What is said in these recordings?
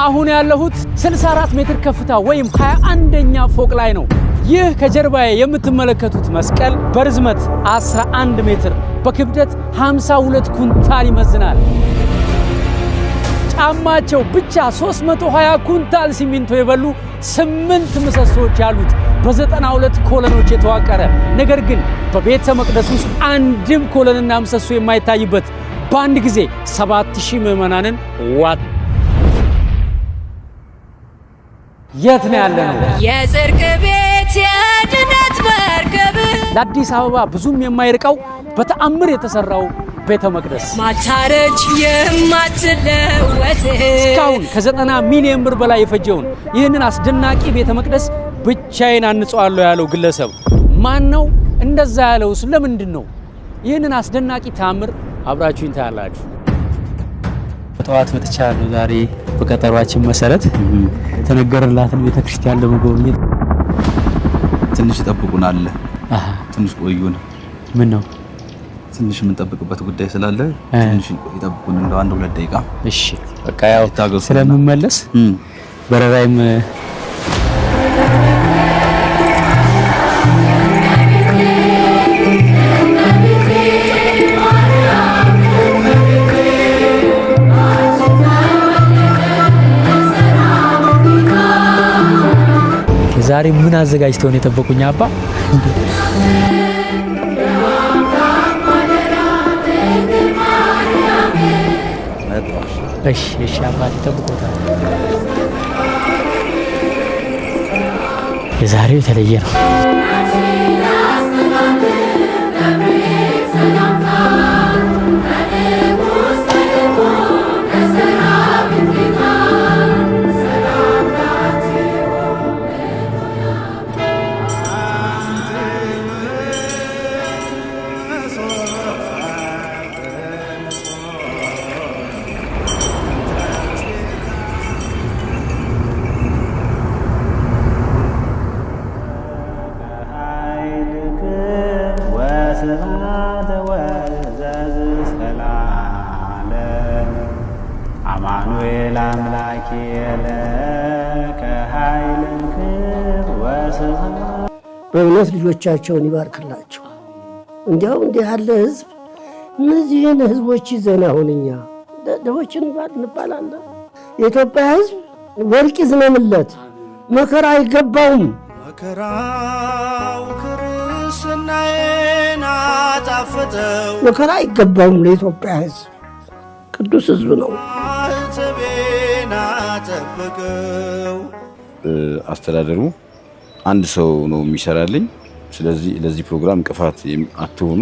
አሁን ያለሁት 64 ሜትር ከፍታ ወይም 21ኛ ፎቅ ላይ ነው። ይህ ከጀርባዬ የምትመለከቱት መስቀል በርዝመት 11 ሜትር በክብደት 52 ኩንታል ይመዝናል። ጫማቸው ብቻ 320 ኩንታል ሲሚንቶ የበሉ 8 ምሰሶች ያሉት በ92 ኮለኖች የተዋቀረ ነገር ግን በቤተ መቅደስ ውስጥ አንድም ኮለንና ምሰሶ የማይታይበት በአንድ ጊዜ 7000 ምዕመናንን ዋጥ የት ነው ያለነው? የጽድቅ ቤት የድነት መርከብ ለአዲስ አበባ ብዙም የማይርቀው በተአምር የተሰራው ቤተ መቅደስ ማታረጅ የማትለወጥ እስካሁን ከ90 ሚሊዮን ብር በላይ የፈጀውን ይህንን አስደናቂ ቤተ መቅደስ ብቻዬን አንጸዋለሁ ያለው ግለሰብ ማን ነው? እንደዛ ያለው ስለምንድን ነው? ይህንን አስደናቂ ተአምር አብራችሁኝ ታያላችሁ። ጠዋት መጥቻለሁ። ዛሬ በቀጠሯችን መሰረት ተነገረላትን ቤተክርስቲያን ለመጎብኘት ትንሽ ይጠብቁናል። ትንሽ ቆዩን። ምን ነው? ትንሽ የምንጠብቅበት ጉዳይ ስላለ ትንሽ ይጠብቁን እንደው 1-2 ደቂቃ። እሺ በቃ ያው ስለምመለስ በረራይም ዛሬ ምን አዘጋጅተው ነው የጠበቁኝ አባ? እሺ አባ ተጠብቆታል። የዛሬው የተለየ ነው። አማኑኤል አምላኬ ለከ ኃይልክ ወስብሐት በእውነት ልጆቻቸውን ይባርክላቸው። እንዲያው እንዲህ ያለ ህዝብ እነዚህን ህዝቦች ይዘን አሁን እኛ ደሆችን እንባላለን። የኢትዮጵያ ህዝብ ወርቅ ይዝነምለት፣ መከራ አይገባውም። መከራው ክርስትናዬን አጣፈጠው። መከራ አይገባውም ለኢትዮጵያ ህዝብ። ቅዱስ ህዝብ ነው። አስተዳደሩ አንድ ሰው ነው የሚሰራልኝ። ስለዚህ ለዚህ ፕሮግራም እንቅፋት አትሆኑ።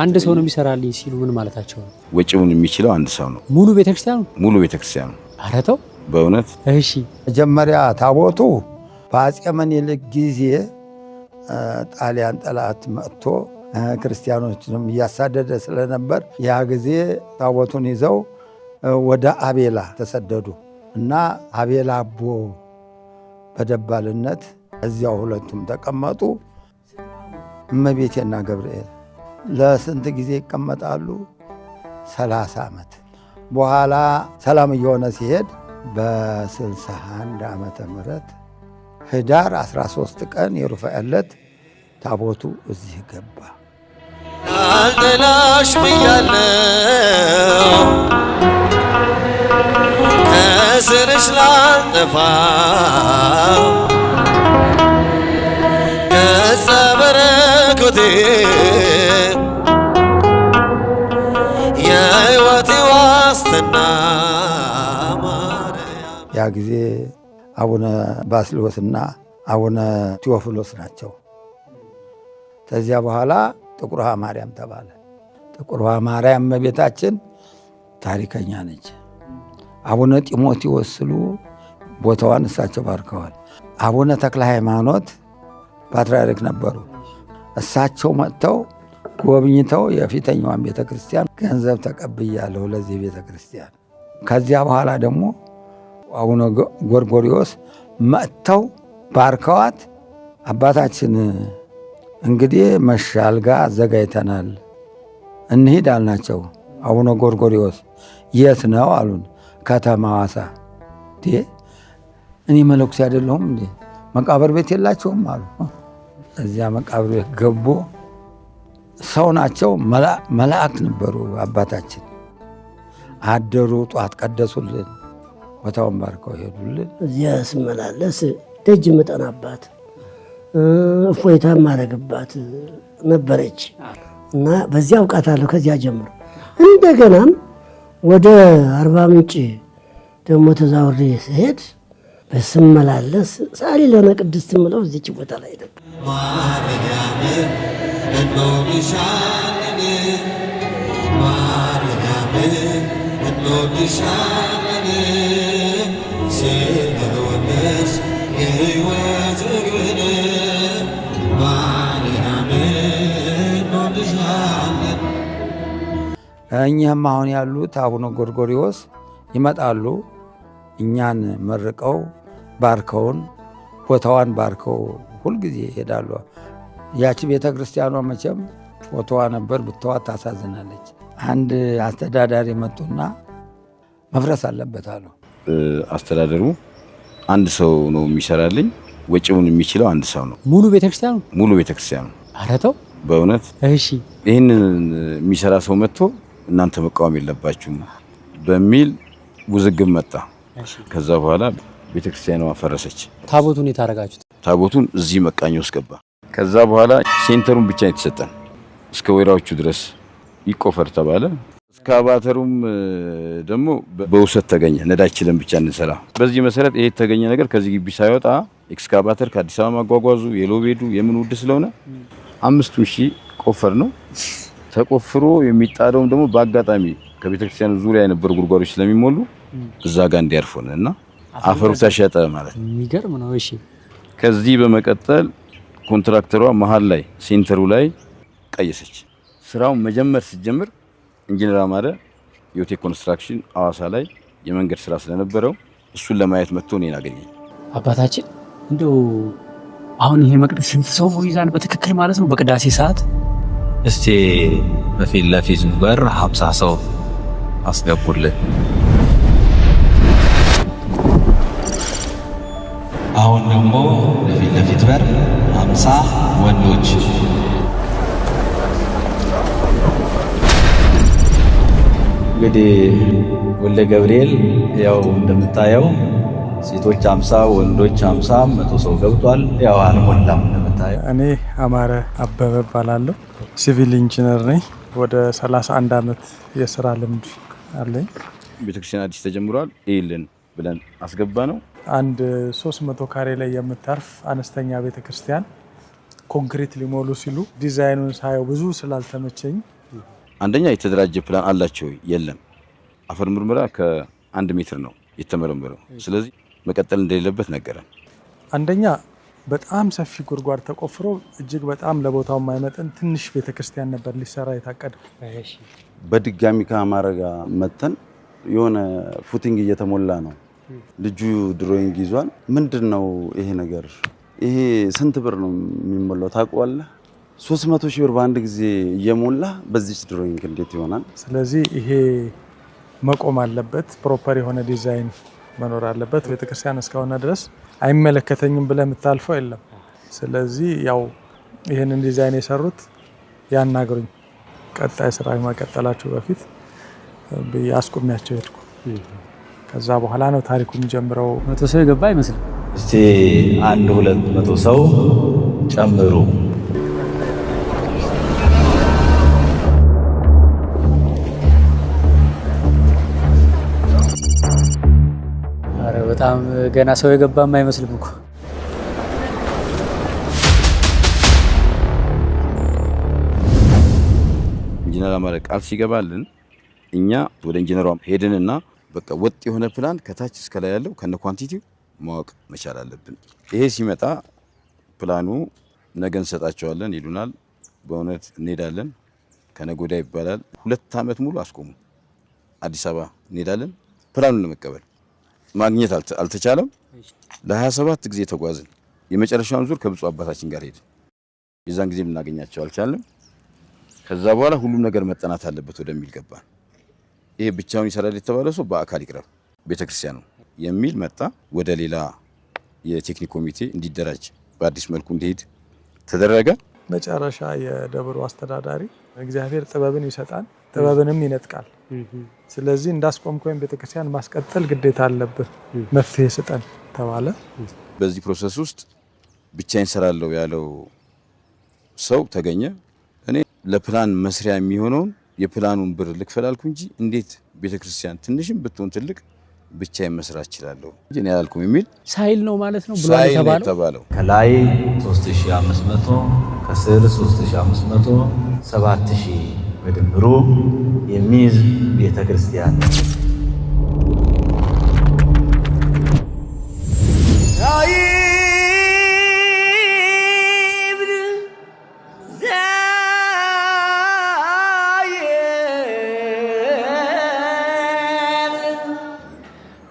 አንድ ሰው ነው የሚሰራልኝ ሲሉ ምን ማለታቸው ነው? ወጪውን የሚችለው አንድ ሰው ነው። ሙሉ ቤተክርስቲያኑ? ሙሉ ቤተክርስቲያኑ። ኧረ ተው በእውነት። እሺ መጀመሪያ ታቦቱ በአፄ ምኒልክ ጊዜ ጣሊያን ጠላት መጥቶ ክርስቲያኖችንም እያሳደደ ስለነበር ያ ጊዜ ታቦቱን ይዘው ወደ አቤላ ተሰደዱ እና አቤላ አቦ በደባልነት እዚያው ሁለቱም ተቀመጡ። እመቤቴና ገብርኤል ለስንት ጊዜ ይቀመጣሉ? 30 ዓመት። በኋላ ሰላም እየሆነ ሲሄድ በ61 ዓመተ ምህረት ህዳር 13 ቀን የሩፋኤል ዕለት ታቦቱ እዚህ ገባ። አልጠላሽ ብያለሁ ከስርሽ ላልጠፋ ገጸ በረከቴ የሕይወቴ ዋስትና ያ ጊዜ አቡነ ባስልዮስና አቡነ ቴዎፍሎስ ናቸው። ከዚያ በኋላ ጥቁር ውሃ ማርያም ተባለ። ጥቁር ውሃ ማርያም እመቤታችን ታሪከኛ ነች። አቡነ ጢሞቴዎስ ስሉ ቦታዋን እሳቸው ባርከዋል። አቡነ ተክለ ሃይማኖት ፓትርያርክ ነበሩ። እሳቸው መጥተው ጎብኝተው የፊተኛዋን ቤተክርስቲያን ገንዘብ ተቀብያለሁ ለዚህ ቤተክርስቲያን። ከዚያ በኋላ ደግሞ አቡነ ጎርጎሪዮስ መጥተው ባርከዋት አባታችን እንግዲህ መሻልጋ አዘጋጅተናል እንሂድ አልናቸው። አቡነ ጎርጎሪዮስ የት ነው አሉን። ከተማ ሐዋሳ። እኔ መለኩሴ አይደለሁም እንዴ መቃብር ቤት የላቸውም አሉ። እዚያ መቃብር ቤት ገቡ። ሰው ናቸው፣ መላእክት ነበሩ። አባታችን አደሩ፣ ጧት ቀደሱልን፣ ቦታውን ባርከው ሄዱልን። እዚያ ስመላለስ ደጅ መጠናባት እፎይታ ማረግባት ነበረች እና በዚያ አውቃታለሁ። ከዚያ ጀምሮ እንደገናም ወደ አርባ ምንጭ ደግሞ ተዛውሬ ስሄድ በስመላለስ ሳሊ ለነ ቅድስት ምለው እዚች ቦታ ላይ ነበር። እኛም አሁን ያሉት አቡነ ጎርጎርዮስ ይመጣሉ። እኛን መርቀው ባርከውን ቦታዋን ባርከው ሁልጊዜ ይሄዳሉ። ያቺ ቤተ ክርስቲያኗ መቼም ፎቶዋ ነበር ብትዋ ታሳዝናለች። አንድ አስተዳዳሪ መጡና መፍረስ አለበት አሉ። አስተዳደሩ አንድ ሰው ነው የሚሰራልኝ፣ ወጪውን የሚችለው አንድ ሰው ነው። ሙሉ ቤተክርስቲያኑ ሙሉ ቤተክርስቲያኑ። ኧረ ተው በእውነት እሺ። ይህንን የሚሰራ ሰው መጥቶ እናንተ መቃወም የለባችሁም በሚል ውዝግብ መጣ። ከዛ በኋላ ቤተክርስቲያኗ ፈረሰች። ታቦቱን የታረጋችሁት? ታቦቱን እዚህ መቃኞ ውስጥ ገባ። ከዛ በኋላ ሴንተሩን ብቻ የተሰጠን እስከ ወይራዎቹ ድረስ ይቆፈር ተባለ። እስካቫተሩም ደግሞ በውሰት ተገኘ። ነዳችንን ብቻ እንሰራ። በዚህ መሰረት ይሄ የተገኘ ነገር ከዚህ ግቢ ሳይወጣ ኤክስካቫተር ከአዲስ አበባ ማጓጓዙ የሎቤዱ የምን ውድ ስለሆነ 5000 ቆፈር ነው ተቆፍሮ የሚጣደውም ደግሞ በአጋጣሚ ከቤተክርስቲያኑ ዙሪያ የነበሩ ጉድጓዶች ስለሚሞሉ እዛ ጋር እንዲያርፉን እና አፈሩ ተሸጠ ማለት ነው። የሚገርም ነው። እሺ ከዚህ በመቀጠል ኮንትራክተሯ መሃል ላይ ሴንተሩ ላይ ቀየሰች። ስራውን መጀመር ሲጀምር ኢንጂነር አማረ ዮቴክ ኮንስትራክሽን አዋሳ ላይ የመንገድ ስራ ስለነበረው እሱን ለማየት መጥቶ እኔን አገኘኝ። አባታችን እንደው አሁን ይሄ መቅደስ ስንት ሰው ይዛል በትክክል ማለት ነው በቅዳሴ ሰዓት? እስቲ በፊት ለፊት በር 50 ሰው አስገቡልን። አሁን ደግሞ በፊት ለፊት በር 50 ወንዶች። እንግዲህ ወልደ ገብርኤል ያው እንደምታየው ሴቶች 50 ወንዶች 50 100 ሰው ገብቷል። ያው አልሞላም እንደምታየው። እኔ አማረ አበበ እባላለሁ። ሲቪል ኢንጂነር ነኝ። ወደ 31 ዓመት የሥራ ልምድ አለኝ። ቤተክርስቲያን አዲስ ተጀምሯል ይልን ብለን አስገባ ነው። አንድ 300 ካሬ ላይ የምታርፍ አነስተኛ ቤተክርስቲያን ኮንክሪት ሊሞሉ ሲሉ ዲዛይኑን ሳየው ብዙ ስላልተመቸኝ፣ አንደኛ የተደራጀ ፕላን አላቸው የለም። አፈር ምርመራ ከ1 ሜትር ነው የተመረመረው። ስለዚህ መቀጠል እንደሌለበት ነገረን። አንደኛ በጣም ሰፊ ጉድጓድ ተቆፍሮ እጅግ በጣም ለቦታው የማይመጥን ትንሽ ቤተክርስቲያን ነበር ሊሰራ የታቀደ። በድጋሚ ከአማረ ጋር መተን የሆነ ፉቲንግ እየተሞላ ነው። ልጁ ድሮይንግ ይዟል። ምንድነው ይሄ ነገር? ይሄ ስንት ብር ነው የሚሞላው ታውቀዋለህ? 300 ሺህ ብር በአንድ ጊዜ እየሞላ በዚህ ድሮይንግ እንዴት ይሆናል? ስለዚህ ይሄ መቆም አለበት። ፕሮፐር የሆነ ዲዛይን መኖር አለበት። ቤተክርስቲያን እስከሆነ ድረስ አይመለከተኝም ብለህ የምታልፈው የለም። ስለዚህ ያው ይህንን ዲዛይን የሰሩት ያናገሩኝ ቀጣይ ስራ ማቀጠላቸው በፊት አስቆሚያቸው ሄድኩ። ከዛ በኋላ ነው ታሪኩ የሚጀምረው። 100 ሰው የገባ አይመስልም። እስቲ 100-200 ሰው ጨምሩ። አረ በጣም ገና ሰው የገባም አይመስልም እኮ። ኢንጂነር አማረ ቃል ሲገባልን እኛ ወደ ኢንጂነሯ ሄድንና በቃ ወጥ የሆነ ፕላን ከታች እስከ ላይ ያለው ከነ ኳንቲቲው ማወቅ መቻል አለብን። ይሄ ሲመጣ ፕላኑ ነገ እንሰጣቸዋለን ይሉናል። በእውነት እንሄዳለን። ከነጎዳ ይባላል። 2 ዓመት ሙሉ አስቆሙ። አዲስ አበባ እንሄዳለን። ፕላኑን ለመቀበል ማግኘት አልተቻለም። ለ27 ጊዜ ተጓዝን። የመጨረሻውን ዙር ከብፁዕ አባታችን ጋር ሄድን። የዛን ጊዜ ልናገኛቸው አልቻልንም። ከዛ በኋላ ሁሉም ነገር መጠናት አለበት ወደሚል ገባን። ይሄ ብቻውን ይሰራል የተባለ ሰው በአካል ይቅረብ። ቤተክርስቲያኑ የሚል መጣ። ወደ ሌላ የቴክኒክ ኮሚቴ እንዲደራጅ በአዲስ መልኩ እንዲሄድ ተደረገ። መጨረሻ የደብሩ አስተዳዳሪ እግዚአብሔር ጥበብን ይሰጣል፣ ጥበብንም ይነጥቃል። ስለዚህ እንዳስቆምከው ቤተክርስቲያን ማስቀጠል ግዴታ አለብህ፣ መፍትሄ ስጠን ተባለ። በዚህ ፕሮሰስ ውስጥ ብቻዬን ሰራለሁ ያለው ሰው ተገኘ። እኔ ለፕላን መስሪያ የሚሆነውን የፕላኑን ብር ልክፈላልኩ እንጂ እንዴት ቤተክርስቲያን ትንሽም ብትሆን ትልቅ ብቻዬን መስራት እችላለሁ እንጂ ያልኩም የሚል ሳይል ነው ማለት ነው ብሏል ተባለው። ከላይ 3500 ከስር 3500 7000 በድምሩ የሚይዝ ቤተክርስቲያን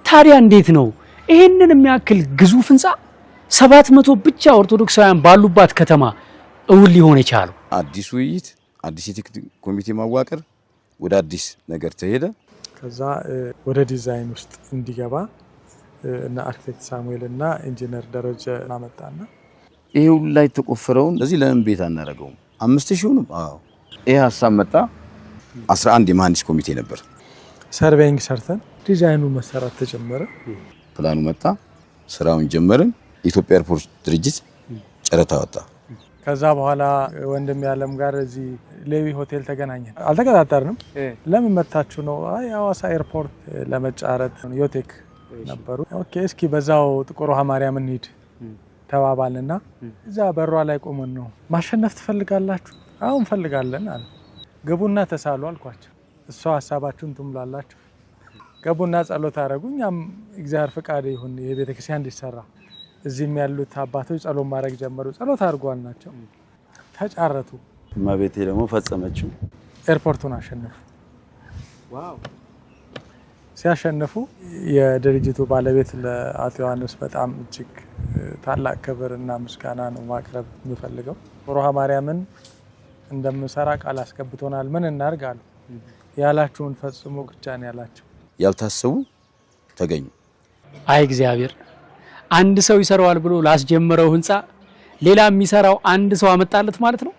ታዲያ እንዴት ነው ይሄንን የሚያክል ግዙፍ ህንጻ 700 ብቻ ኦርቶዶክሳውያን ባሉባት ከተማ እውን ሊሆን የቻለው? አዲስ ውይይት፣ አዲስ የቴክኒክ ኮሚቴ ማዋቀር፣ ወደ አዲስ ነገር ተሄደ። ከዛ ወደ ዲዛይን ውስጥ እንዲገባ እና አርኪቴክት ሳሙኤል እና ኢንጂነር ደረጀ አመጣና ይሄ ሁሉ ላይ ተቆፈረውን እዚህ ለምን ቤት አናረገውም? 5000 ነው። አዎ ይሄ ሐሳብ መጣ። 11 የመሐንዲስ ኮሚቴ ነበር። ሰርቬይንግ ሰርተን ዲዛይኑ መሰራት ተጀመረ። ፕላኑ መጣ፣ ስራውን ጀመርን። ኢትዮጵያ ኤርፖርት ድርጅት ጨረታ ወጣ። ከዛ በኋላ ወንድም ያለም ጋር እዚህ ሌዊ ሆቴል ተገናኘን። አልተቀጣጠርንም። ለምን መጣችሁ ነው? አይ ሐዋሳ ኤርፖርት ለመጫረት ዮቴክ ነበሩ። ኦኬ እስኪ በዛው ጥቁር ውሃ ማርያም እንሂድ ተባባልና እዛ በሯ ላይ ቆመን ነው። ማሸነፍ ትፈልጋላችሁ? አዎ እንፈልጋለን አለ። ገቡና ተሳሉ አልኳቸው። እሷ ሐሳባችሁን ትሙላላችሁ። ገቡና ጸሎት አደረጉ። እኛም እግዚአብሔር ፍቃድ ይሁን የቤተክርስቲያን እንዲሰራ እዚህም ያሉት አባቶች ጸሎት ማድረግ ጀመሩ። ጸሎት አድርጓል ናቸው። ተጫረቱ። እመቤቴ ደግሞ ፈጸመችው። ኤርፖርቱን አሸነፉ። ዋው! ሲያሸንፉ የድርጅቱ ባለቤት ለአቶ ዮሐንስ በጣም እጅግ ታላቅ ክብርና ምስጋና ነው ማቅረብ የምፈልገው። ሮሃ ማርያምን እንደምንሰራ ቃል አስገብቶናል። ምን እናርግ አሉ። ያላችሁን ፈጽሙ ብቻ ነው ያላቸው። ያልታሰቡ ተገኙ። አይ እግዚአብሔር አንድ ሰው ይሰራዋል ብሎ ላስጀመረው ህንጻ ሌላ የሚሰራው አንድ ሰው አመጣለት ማለት ነው።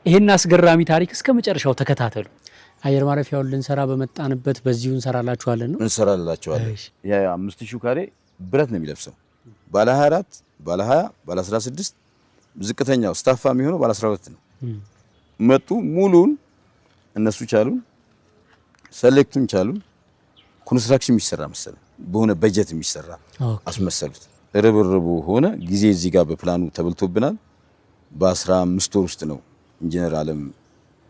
ይሄን አስገራሚ ታሪክ እስከ መጨረሻው ተከታተሉ። አየር ማረፊያውን ልንሰራ በመጣንበት በዚሁ እንሰራላችኋለን ነው እንሰራላችኋለን። ያ 5000 ካሬ ብረት ነው የሚለብሰው። ባለ 24 ባለ 20 ባለ 16 ዝቅተኛው ስታፋ የሚሆነው ባለ 12 ነው። መጡ ሙሉን እነሱ ቻሉን፣ ሰሌክቱን ቻሉን። ኮንስትራክሽን የሚሰራ መሰለ በሆነ በጀት የሚሰራ አስመሰሉት። ርብርቡ ሆነ። ጊዜ እዚህ ጋር በፕላኑ ተበልቶብናል። በ15 ወር ውስጥ ነው ኢንጂነር አለም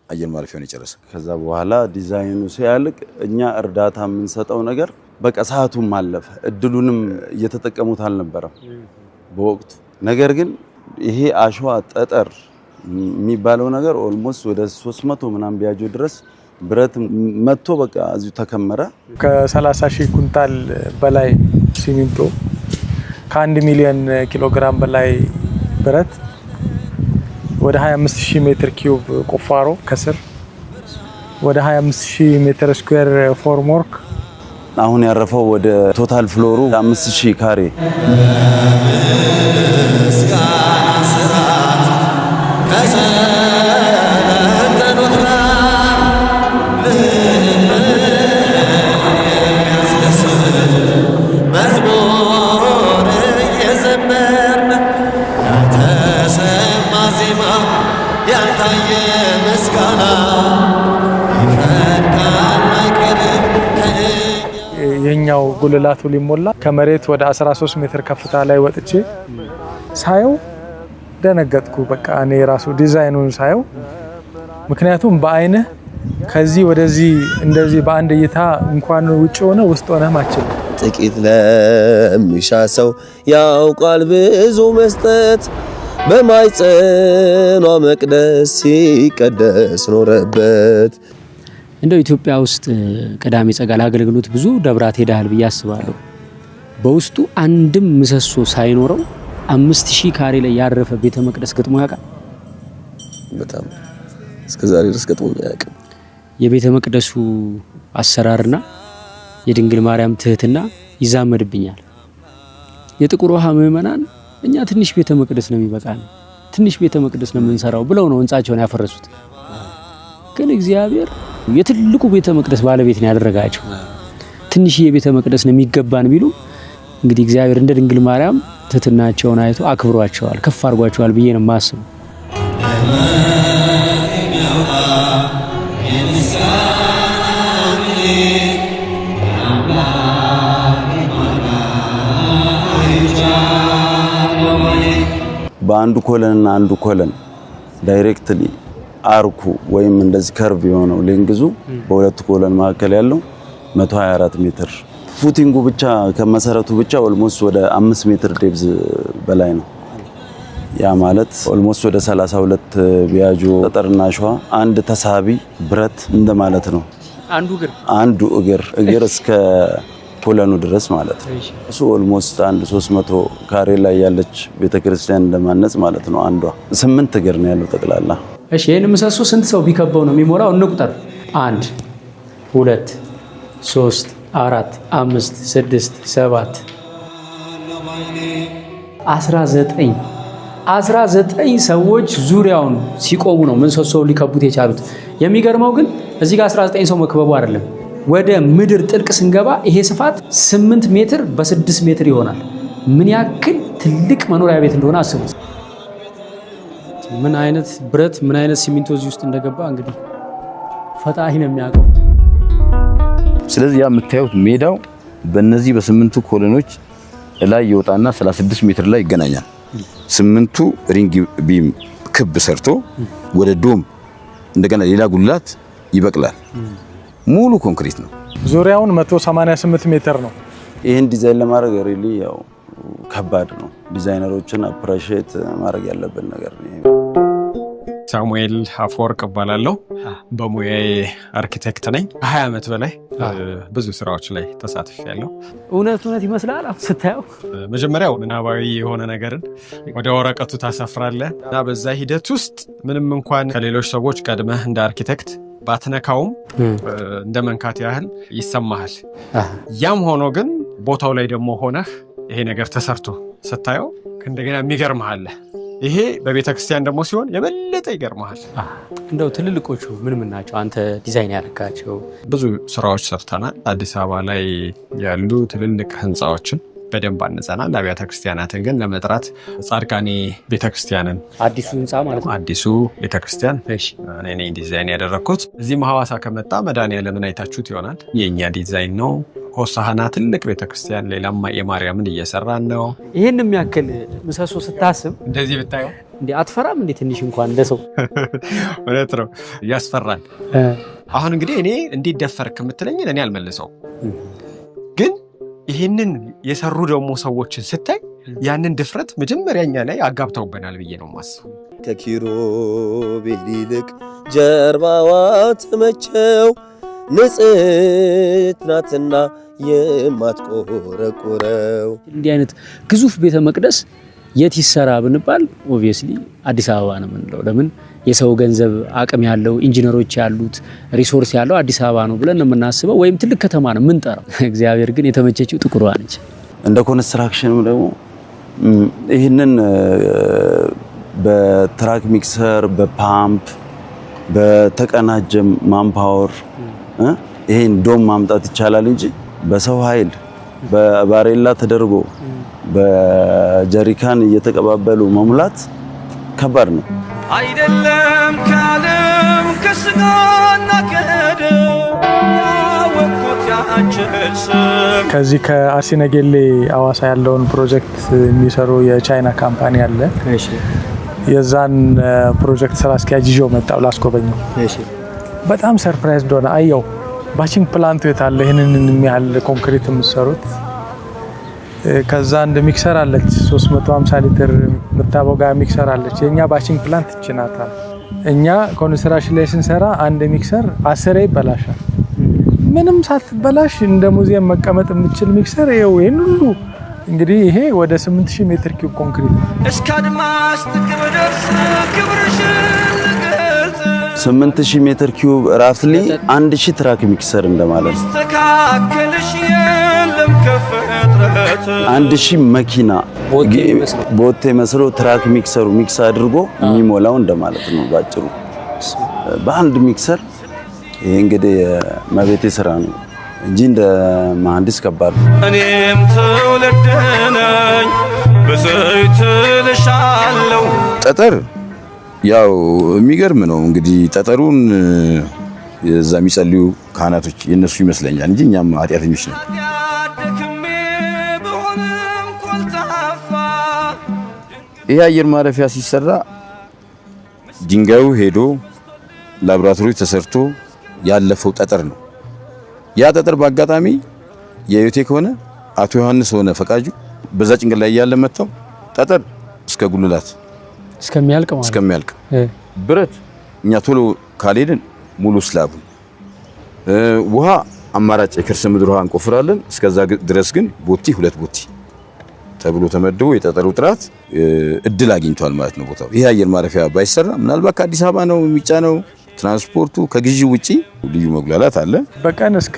አየር ማረፊያውን የጨረሰ። ከዛ በኋላ ዲዛይኑ ሲያልቅ እኛ እርዳታ የምንሰጠው ነገር በቃ ሰዓቱም አለፈ። እድሉንም እየተጠቀሙት አልነበረም በወቅቱ። ነገር ግን ይሄ አሸዋ ጠጠር የሚባለው ነገር ኦልሞስት ወደ 300 ምናምን ቢያጆ ድረስ ብረት መጥቶ በቃ እዚሁ ተከመረ። ከ30,000 ኩንታል በላይ ሲሚንቶ፣ ከ1 ሚሊዮን ኪሎ ግራም በላይ ብረት፣ ወደ 25,000 ሜትር ኪዩብ ቁፋሮ ከስር፣ ወደ 25,000 ሜትር ስኩዌር ፎርምወርክ። አሁን ያረፈው ወደ ቶታል ፍሎሩ 5,000 ካሬ የኛው ጉልላቱ ሊሞላ ከመሬት ወደ 13 ሜትር ከፍታ ላይ ወጥቼ ሳየው ደነገጥኩ። በቃ እኔ ራሱ ዲዛይኑን ሳየው፣ ምክንያቱም በአይንህ ከዚህ ወደዚህ እንደዚህ በአንድ እይታ እንኳን ውጭ ሆነ ውስጥ ሆነ ማችል ጥቂት ለሚሻ ሰው ያውቃል ብዙ መስጠት በማይጸኗ መቅደስ ሲቀደስ ኖረበት። እንደው ኢትዮጵያ ውስጥ ቀዳሚ ጸጋል አገልግሎት ብዙ ደብራት ሄዳል ብዬ አስባለሁ። በውስጡ አንድም ምሰሶ ሳይኖረው 5000 ካሬ ላይ ያረፈ ቤተ መቅደስ ገጥሞ ያውቃል? በጣም እስከዛሬ ድረስ ገጥሞ ያውቃል። የቤተ መቅደሱ አሰራርና የድንግል ማርያም ትህትና ይዛመድብኛል። የጥቁር ውሃ ምዕመናን እኛ ትንሽ ቤተ መቅደስ ነው የሚበቃን፣ ትንሽ ቤተ መቅደስ ነው የምንሰራው ብለው ነው ህንጻቸውን ያፈረሱት። ግን እግዚአብሔር የትልቁ ቤተ መቅደስ ባለቤት ነው ያደረጋቸው። ትንሽ የቤተ መቅደስ ነው የሚገባን ቢሉ እንግዲህ እግዚአብሔር እንደ ድንግል ማርያም ትህትናቸውን አይቶ አክብሯቸዋል፣ ከፍ አድርጓቸዋል ብዬ ነው የማስበው። በአንዱ ኮለንና አንዱ ኮለን ዳይሬክትሊ አርኩ ወይም እንደዚህ ከርቭ የሆነው ሌንግዙ በሁለቱ ኮለን መካከል ያለው 124 ሜትር ፉቲንጉ ብቻ ከመሰረቱ ብቻ ኦልሞስት ወደ 5 ሜትር ዴፕዝ በላይ ነው። ያ ማለት ኦልሞስት ወደ 32 ቢያጆ ጠጠርና አሸዋ አንድ ተሳቢ ብረት እንደማለት ነው። አንዱ እግር እስከ ኮለኑ ድረስ ማለት ነው። እሱ ኦልሞስት አንድ 300 ካሬ ላይ ያለች ቤተክርስቲያን እንደማነጽ ማለት ነው። አንዷ 8 እግር ነው ያለው ጠቅላላ። እሺ ይሄን ምሰሶ ስንት ሰው ቢከበው ነው የሚሞላው? እንቁጠር። 1 2 3 4 5 6 7 19 ሰዎች ዙሪያውን ሲቆሙ ነው ምሰሶው ሊከቡት የቻሉት። የሚገርመው ግን እዚህ ጋር 19 ሰው መክበቡ አይደለም። ወደ ምድር ጥልቅ ስንገባ ይሄ ስፋት 8 ሜትር በ6 ሜትር ይሆናል። ምን ያክል ትልቅ መኖሪያ ቤት እንደሆነ አስቡት። ምን አይነት ብረት ምን አይነት ሲሚንቶ እዚህ ውስጥ እንደገባ እንግዲህ ፈጣሪ ነው የሚያውቀው። ስለዚህ ያ የምታዩት ሜዳው በእነዚህ በ8ቱ ኮሎኖች ላይ ይወጣና 36 ሜትር ላይ ይገናኛል። 8ቱ ሪንግ ቢም ክብ ሰርቶ ወደ ዶም እንደገና ሌላ ጉልላት ይበቅላል። ሙሉ ኮንክሪት ነው። ዙሪያውን 188 ሜትር ነው። ይሄን ዲዛይን ለማድረግ ሪሊ ያው ከባድ ነው። ዲዛይነሮችን አፕሪሺየት ማድረግ ያለበት ነገር ነው። ሳሙኤል አፈወርቅ እባላለሁ። በሙያዬ አርኪቴክት ነኝ። 20 ዓመት በላይ ብዙ ስራዎች ላይ ተሳትፌያለሁ። እውነት ይመስላል ስታየው። መጀመሪያው ምናባዊ የሆነ ነገርን ወደ ወረቀቱ ታሰፍራለህ እና በዛ ሂደት ውስጥ ምንም እንኳን ከሌሎች ሰዎች ቀድመህ እንደ አርኪቴክት ባትነካውም እንደ መንካት ያህል ይሰማሃል። ያም ሆኖ ግን ቦታው ላይ ደግሞ ሆነህ ይሄ ነገር ተሰርቶ ስታየው እንደገና የሚገርምሃል። ይሄ በቤተክርስቲያን ደግሞ ሲሆን የበለጠ ይገርምሃል። እንደው ትልልቆቹ ምን ናቸው አንተ ዲዛይን ያደረጋቸው? ብዙ ስራዎች ሰርተናል። አዲስ አበባ ላይ ያሉ ትልልቅ ህንጻዎችን በደንብ አንጸናል። አብያተ ክርስቲያናትን ግን ለመጥራት ጻድቃኔ ቤተክርስቲያንን አዲሱ ህንጻ ማለት ነው። አዲሱ ቤተክርስቲያን እኔ ነኝ ዲዛይን ያደረኩት። እዚህ ሐዋሳ ከመጣ መድኃኔዓለምን አይታችሁት ይሆናል። የኛ ዲዛይን ነው። ሆሳዕና ትልቅ ቤተክርስቲያን ሌላም የማርያምን እየሰራን ነው። ይሄን የሚያክል ምሰሶ ስታስብ እንደዚህ ብታየው እንዴ አትፈራም እንዴ? ትንሽ እንኳን እንደሰው እውነት ነው ያስፈራል። አሁን እንግዲህ እኔ እንዴት ደፈርክ የምትለኝ እኔ አልመልሰው፣ ግን ይሄንን የሰሩ ደግሞ ሰዎችን ስታይ ያንን ድፍረት መጀመሪያኛ ላይ አጋብተውበናል ብዬ ነው ማስበው። ከኪሩቤል ይልቅ ጀርባዋ ተመቸው ንጽሕት ናትና የማትቆረቆረው። እንዲህ አይነት ግዙፍ ቤተ መቅደስ የት ይሰራ ብንባል ኦብቪየስሊ አዲስ አበባ ነው የምንለው። ለምን የሰው ገንዘብ አቅም ያለው ኢንጂነሮች ያሉት ሪሶርስ ያለው አዲስ አበባ ነው ብለን ነው የምናስበው፣ ወይም ትልቅ ከተማ ነው የምንጠራው። እግዚአብሔር ግን የተመቸችው ጥቁሯ ነች። እንደ ኮንስትራክሽንም ደግሞ ይህንን በትራክ ሚክሰር በፓምፕ በተቀናጀ ማንፓወር ይሄን ዶም ማምጣት ይቻላል እንጂ በሰው ኃይል በባሬላ ተደርጎ በጀሪካን እየተቀባበሉ መሙላት ከባድ ነው። አይደለም ካለም ከስጋና ከደም ያወቅኩት ያንቺስ ከዚህ ከአርሲ ነገሌ ሐዋሳ ያለውን ፕሮጀክት የሚሰሩ የቻይና ካምፓኒ አለ። እሺ የዛን ፕሮጀክት ስራ አስኪያጅ ይዤው መጣሁ ላስጎበኘው። እሺ በጣም ሰርፕራይዝ ሆነ። አየው ባቺንግ ፕላንቱ የታለ ይሄንን የሚያህል ኮንክሪት የምትሰሩት? ከዛ እንደ ሚክሰር አለች 350 ሊትር የምታቦጋ ሚክሰር አለች። የኛ ባቺንግ ፕላንት ይችናታል። እኛ ኮንስትራክሽን ላይ ስንሰራ አንድ ሚክሰር 10 ይበላሻል። ምንም ሳትበላሽ እንደ ሙዚየም መቀመጥ የምትችል ሚክሰር ይሄን ሁሉ እንግዲህ ይሄ ወደ 8000 ሜትር ኪዩብ ኮንክሪት ነው። እስካድማስ ትክብደርስ ክብርሽን ልገልጽ 8000 ሜትር ኪዩብ ራፍሊ 1000 ትራክ ሚክሰር እንደማለት ነው። ተካከልሽ ፍጥረት 1000 መኪና ቦቴ መስሎ ትራክ ሚክሰሩ ሚክስ አድርጎ የሚሞላው እንደማለት ነው ባጭሩ በአንድ ሚክሰር። ይሄ እንግዲህ መቤቴ ስራ ነው እንጂ እንደ መሐንዲስ ከባድ ነው። እኔም ትውልድ ነኝ በዘይት ልሻለው ጠጠር ያው የሚገርም ነው እንግዲህ ጠጠሩን የዛ የሚጸልዩ ካህናቶች የነሱ ይመስለኛል እንጂ እኛም ኃጢአተኞች ነን። ይሄ አየር ማረፊያ ሲሰራ ድንጋዩ ሄዶ ላብራቶሪ ተሰርቶ ያለፈው ጠጠር ነው። ያ ጠጠር በአጋጣሚ የዩቴክ ሆነ አቶ ዮሐንስ ሆነ ፈቃጁ በዛ ጭንቅላት ላይ ያለ መጣው ጠጠር እስከ ጉልላት እስከሚያልቅ ብረት እኛ ቶሎ ካልሄድን ሙሉ ስላቡ ውሃ አማራጭ የከርሰ ምድር ውሃ እንቆፍራለን። እስከዛ ድረስ ግን ቦቲ 2 ቦቲ ተብሎ ተመድቦ የጠጠሩ ጥራት እድል አግኝቷል ማለት ነው ቦታው። ይሄ አየር ማረፊያ ባይሰራ ምናልባት ከአዲስ አበባ ነው የሚጫነው ትራንስፖርቱ ከግዢ ውጪ ልዩ መጉላላት አለ። በቀን እስከ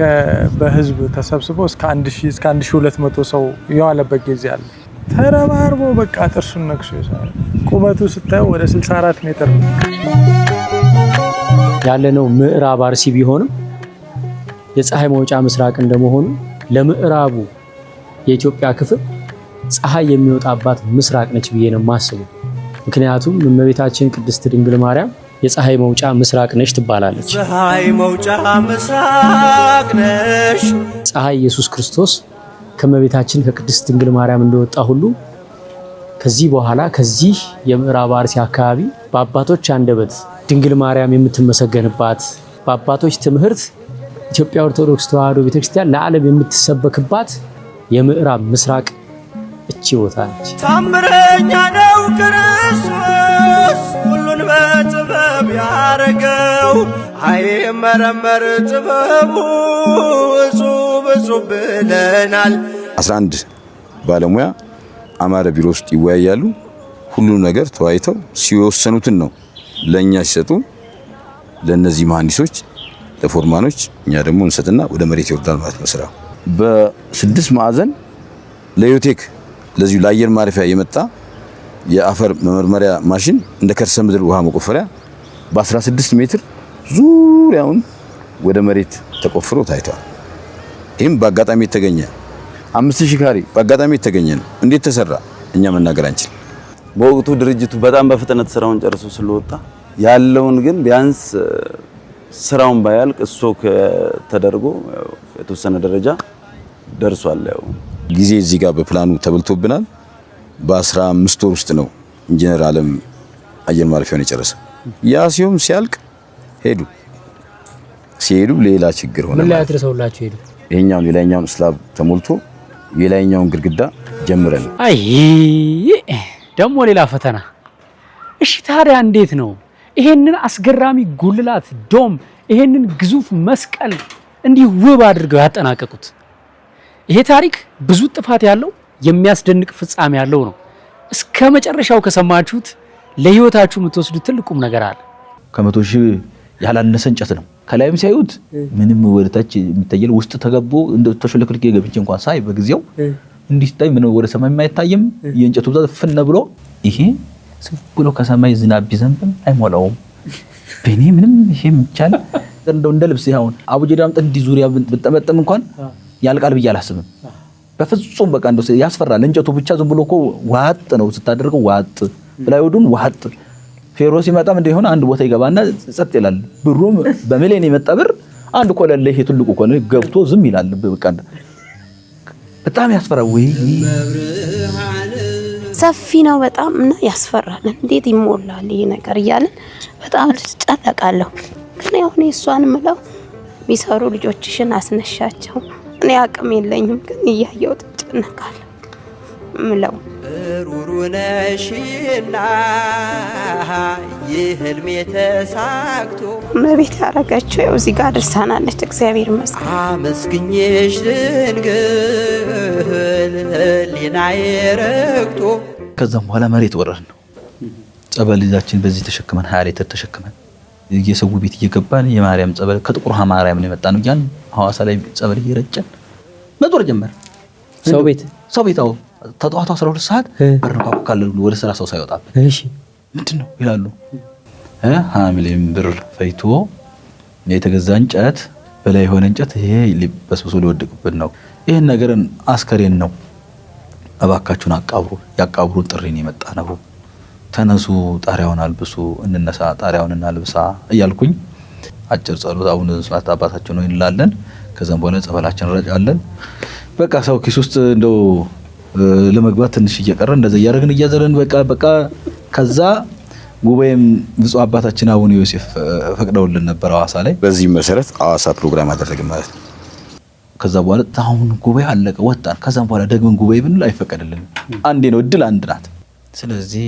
በህዝብ ተሰብስቦ እስከ 1000 እስከ 1200 ሰው የዋለበት ጊዜ አለ። ተረባርቦ በቃ ጥርሱን ነክሶ ይሰራል። ቁመቱ ስታየው ወደ 64 ሜትር ያለነው ምዕራብ አርሲ ቢሆንም የፀሐይ መውጫ ምስራቅ እንደመሆኑ ለምዕራቡ የኢትዮጵያ ክፍል ፀሐይ የሚወጣባት ምስራቅ ነች ብዬ ነው የማስበው። ምክንያቱም እመቤታችን ቅድስት ድንግል ማርያም የፀሐይ መውጫ ምስራቅ ነች ትባላለች። ፀሐይ መውጫ ምስራቅ ነሽ። ፀሐይ ኢየሱስ ክርስቶስ ከእመቤታችን ከቅድስት ድንግል ማርያም እንደወጣ ሁሉ ከዚህ በኋላ ከዚህ የምዕራብ አርሲ አካባቢ በአባቶች አንደበት ድንግል ማርያም የምትመሰገንባት በአባቶች ትምህርት ኢትዮጵያ ኦርቶዶክስ ተዋሕዶ ቤተክርስቲያን ለዓለም የምትሰበክባት የምዕራብ ምስራቅ እቺ ቦታ ነች። ታምረኛ ነው ክርስቶስ ሁሉን በጥበብ ያረገው አይመረመር ጥበቡ እጹብ ብለናል። 11 ባለሙያ አማረ ቢሮ ውስጥ ይወያያሉ። ሁሉም ነገር ተወያይተው ሲወሰኑትን ነው ለኛ ሲሰጡ ለነዚህ መሐንዲሶች ለፎርማኖች እኛ ደግሞ እንሰጥና ወደ መሬት ይወርዳል ማለት ነው። ስራው በ6 ማዕዘን ለዩቴክ ለዚሁ ለአየር ማረፊያ የመጣ የአፈር መመርመሪያ ማሽን እንደ ከርሰ ምድር ውሃ መቆፈሪያ በ16 ሜትር ዙሪያውን ወደ መሬት ተቆፍሮ ታይቷል። ይህም በአጋጣሚ የተገኘ 5000 ካሬ በአጋጣሚ የተገኘ ነው። እንዴት ተሰራ እኛ መናገር አንችል። በወቅቱ ድርጅቱ በጣም በፍጥነት ስራውን ጨርሶ ስለወጣ ያለውን ግን ቢያንስ ስራውን ባያልቅ እሱ ተደርጎ የተወሰነ ደረጃ ደርሷል። ያው ጊዜ እዚህ ጋር በፕላኑ ተበልቶብናል። በ15 ወር ውስጥ ነው ኢንጂነር ዓለም አየር ማረፊያውን የጨረሰ። ያ ሲሆን ሲያልቅ ሲሄዱ ሌላ ችግር ሆነ። ምን ላይ አድርሰውላችሁ ሄዱ? ይሄኛውን የላይኛውን ስላብ ተሞልቶ የላይኛውን ግድግዳ ጀምረን አይ ደግሞ ሌላ ፈተና። እሺ ታዲያ እንዴት ነው ይሄንን አስገራሚ ጉልላት ዶም ይሄንን ግዙፍ መስቀል እንዲህ ውብ አድርገው ያጠናቀቁት? ይሄ ታሪክ ብዙ ጥፋት ያለው የሚያስደንቅ ፍጻሜ ያለው ነው። እስከ መጨረሻው ከሰማችሁት ለህይወታችሁ የምትወስዱት ትልቁም ነገር አለ። ከ100 ሺህ ያላነሰ እንጨት ነው። ከላይም ሲያዩት ምንም ወደታች የሚታየው ውስጥ ተገቦ እንደ ተሽለክልክ የገብቼ እንኳን ሳይ በጊዜው እንዲህ ታይ ምን ወደ ሰማይ የማይታየም የእንጨቱ ብዛት ፍነ ብሎ ይሄ ብሎ ከሰማይ ዝናብ ቢዘንብም አይሞላውም። በኔ ምንም ይሄ ምቻል እንደው እንደ ልብስ ያውን አቡጀዳም ጥንዲ ዙሪያ ብጠመጠም እንኳን ያልቃል ብዬ አላስብም። በፍጹም በቃ እንደው ያስፈራል። እንጨቱ ብቻ ዝም ብሎ እኮ ዋጥ ነው ስታደርገው ዋጥ ብላይወዱን ዋጥ ፌሮ ሲመጣም እንደ ሆነ አንድ ቦታ ይገባና ጸጥ ይላል። ብሩም በሚሊዮን የመጣ ብር አንድ ኮለለ ይሄ ትልቁ ኮለ ገብቶ ዝም ይላል። በቃ በጣም ያስፈራል። ወይ ሰፊ ነው በጣም እና ያስፈራል። እንዴት ይሞላል ይሄ ነገር እያልን በጣም ጨነቃለሁ። ግን ያሁን እሷን ምለው የሚሰሩ ልጆችሽን አስነሻቸው። እኔ አቅም የለኝም ግን እያየው ተጨነቃለሁ ምለው ሩሩ ነሽና የህልሜ ተሳክቶ መቤት ያረጋቸው ያው እዚህ ጋር ደርሳናለች። እግዚአብሔር ይመስገን። አመስግኜሽ ድንግል ሊናዬ ረክቶ ከዛም በኋላ መሬት ወረድን ነው ጸበል ይዛችን በዚህ ተሸክመን 20 ሊትር ተሸክመን የሰው ቤት እየገባን የማርያም ጸበል ከጥቁር ማርያም ነው የመጣነው። ያን ሐዋሳ ላይ ጸበል እየረጨን መዞር ጀመረ። ሰው ቤት ተጧቷ 12 ሰዓት በርንኳኩ ካለ ወደ ስራ ሰው ሳይወጣበት እሺ ምንድነው ይላሉ 20 ሚሊዮን ብር ፈይቶ የተገዛ እንጨት በላይ የሆነ እንጨት ይሄ በስብሶ ሊወድቅብን ነው ይሄን ነገርን አስከሬን ነው አባካችሁን አቃብሩ ያቃብሩ ጥሪን የመጣ ነው ተነሱ ጣሪያውን አልብሱ እንነሳ ጣሪያውን እናልብሳ እያልኩኝ አጭር ጸሎት አቡነ ዘበሰማያት አባታችን ነው እንላለን ከዛም በኋላ ጸበላችን ረጫለን በቃ ሰው ኪስ ውስጥ እንደው ለመግባት ትንሽ እየቀረ እንደዛ ያረግን እያዘረን በቃ ከዛ ጉባኤም ብፁዕ አባታችን አቡነ ዮሴፍ ፈቅደውልን ነበር ሐዋሳ ላይ በዚህ መሰረት ሐዋሳ ፕሮግራም አደረግን ማለት ነው ከዛ በኋላ ታውን ጉባኤ አለቀ ወጣን ከዛም በኋላ ደግመን ጉባኤ ብንል አይፈቀድልን አንዴ ነው እድል አንድ ናት ስለዚህ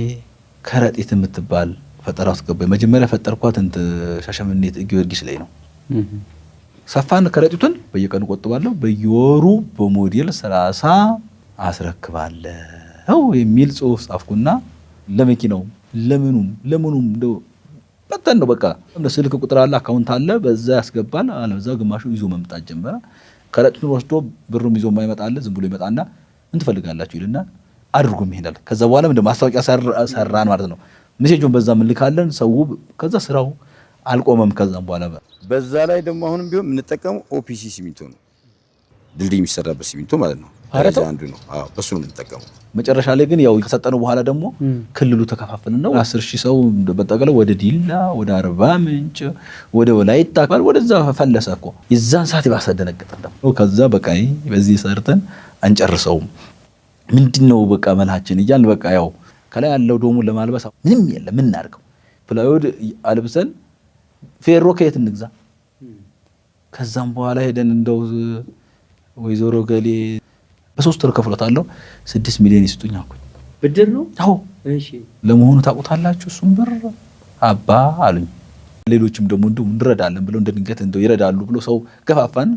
ከረጢት የምትባል ፈጠራው አስገባኝ መጀመሪያ ፈጠርኳት እንት ሻሸመኔ ጊዮርጊስ ላይ ነው ሰፋን ከረጢቱን በየቀኑ ቆጥባለሁ በየወሩ በሞዴል 30 አስረክባለሁ የሚል ጽሁፍ ጻፍኩና ለመኪናው ለምኑም እንደው በተን ነው በቃ ስልክ ቁጥር አለ አካውንት አለ በዛ ያስገባል አለዛ ግማሹ ይዞ መምጣት ጀመረ ከረጢቱን ወስዶ ብሩም ይዞ ማይመጣለ ዝም ብሎ ይመጣና ምን ትፈልጋላችሁ ይልና አድርጉም ይሄዳል ከዛ በኋላ እንደ ማስታወቂያ ሰራን ማለት ነው ሜሴጁን በዛ ምን ልካለን ሰው ከዛ ስራው አልቆመም ከዛም በኋላ በዛ ላይ ደግሞ አሁንም ቢሆን የምንጠቀመው ኦፒሲ ሲሚንቶ ነው ድልድይ የሚሰራበት ሲሚንቶ ማለት ነው አረታ አንዱ ነው በሱ ነው የምንጠቀመው መጨረሻ ላይ ግን ያው ከሰጠነው በኋላ ደግሞ ክልሉ ተከፋፈልን ነው 10000 ሰው በጠቅላላ ወደ ዲላ ወደ አርባ ምንጭ ወደ ወላይታ ባል ወደዛ ፈለሰኮ የዛን ሰዓት ያሳደነገጠን ደግሞ ከዛ በቃይ በዚህ ሰርተን አንጨርሰውም ምንድነው በቃ መላችን ይያል በቃ ያው ከላይ ያለው ዶሙ ለማልበስ ምንም የለም ምን እናርገው ፕላይውድ አልብሰን ፌሮ ከየት እንግዛ ከዛም በኋላ ሄደን እንደው ወይዘሮ ገሌ በሶስት ወር ከፍሎታለሁ 6 ሚሊዮን ይስጡኝ አልኩኝ ብድር ነው አዎ እሺ ለመሆኑ ታውቁታላችሁ እሱም ብር አባ አሉኝ ሌሎችም ደግሞ እንደው እንረዳለን ብለው እንደድንገት እንደው ይረዳሉ ብሎ ሰው ገፋፋን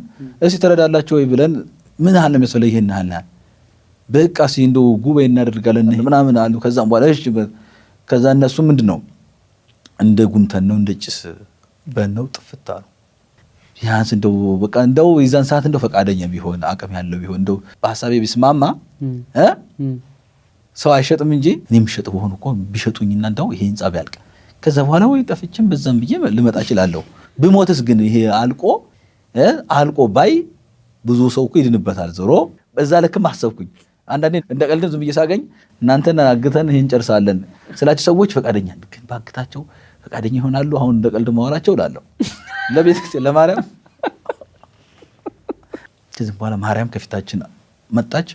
እሺ ተረዳላችሁ ወይ ብለን ምን አለ መሰለ ይሄን አለ በቃ እንደው ጉባኤ እናደርጋለን ምናምን አሉ ከዛም በኋላ እሺ ከዛ እነሱ ምንድነው እንደ ጉንተን ነው እንደ ጭስ በነው ጥፍታ ነው ያንስ እንደው በቃ እንደው ይዛን ሰዓት እንደው ፈቃደኛ ቢሆን አቅም ያለው ቢሆን እንደው በሐሳቤ ቢስማማ ሰው አይሸጥም እንጂ እኔም ሸጥ በሆነ እኮ ቢሸጡኝና እንደው ይሄ ህንጻ ቢያልቅ ከዛ በኋላ ወይ ጠፍቼም በዛም ብዬ ልመጣ እችላለሁ ብሞትስ ግን ይሄ አልቆ ባይ ብዙ ሰው እኮ ይድንበታል ዞሮ በዛ ለክም አሰብኩኝ አንዳንዴ እንደ ቀልድ ዝም እየሳገኝ እናንተና አግተን ይሄን ጨርሳለን ስላችሁ ሰዎች ፈቃደኛ ግን ባግታቸው ፈቃደኛ ይሆናሉ አሁን እንደ ቀልድ ማወራቸው ላለው ለቤተክርስቲያን ለማርያም ከዚህ በኋላ ማርያም ከፊታችን መጣች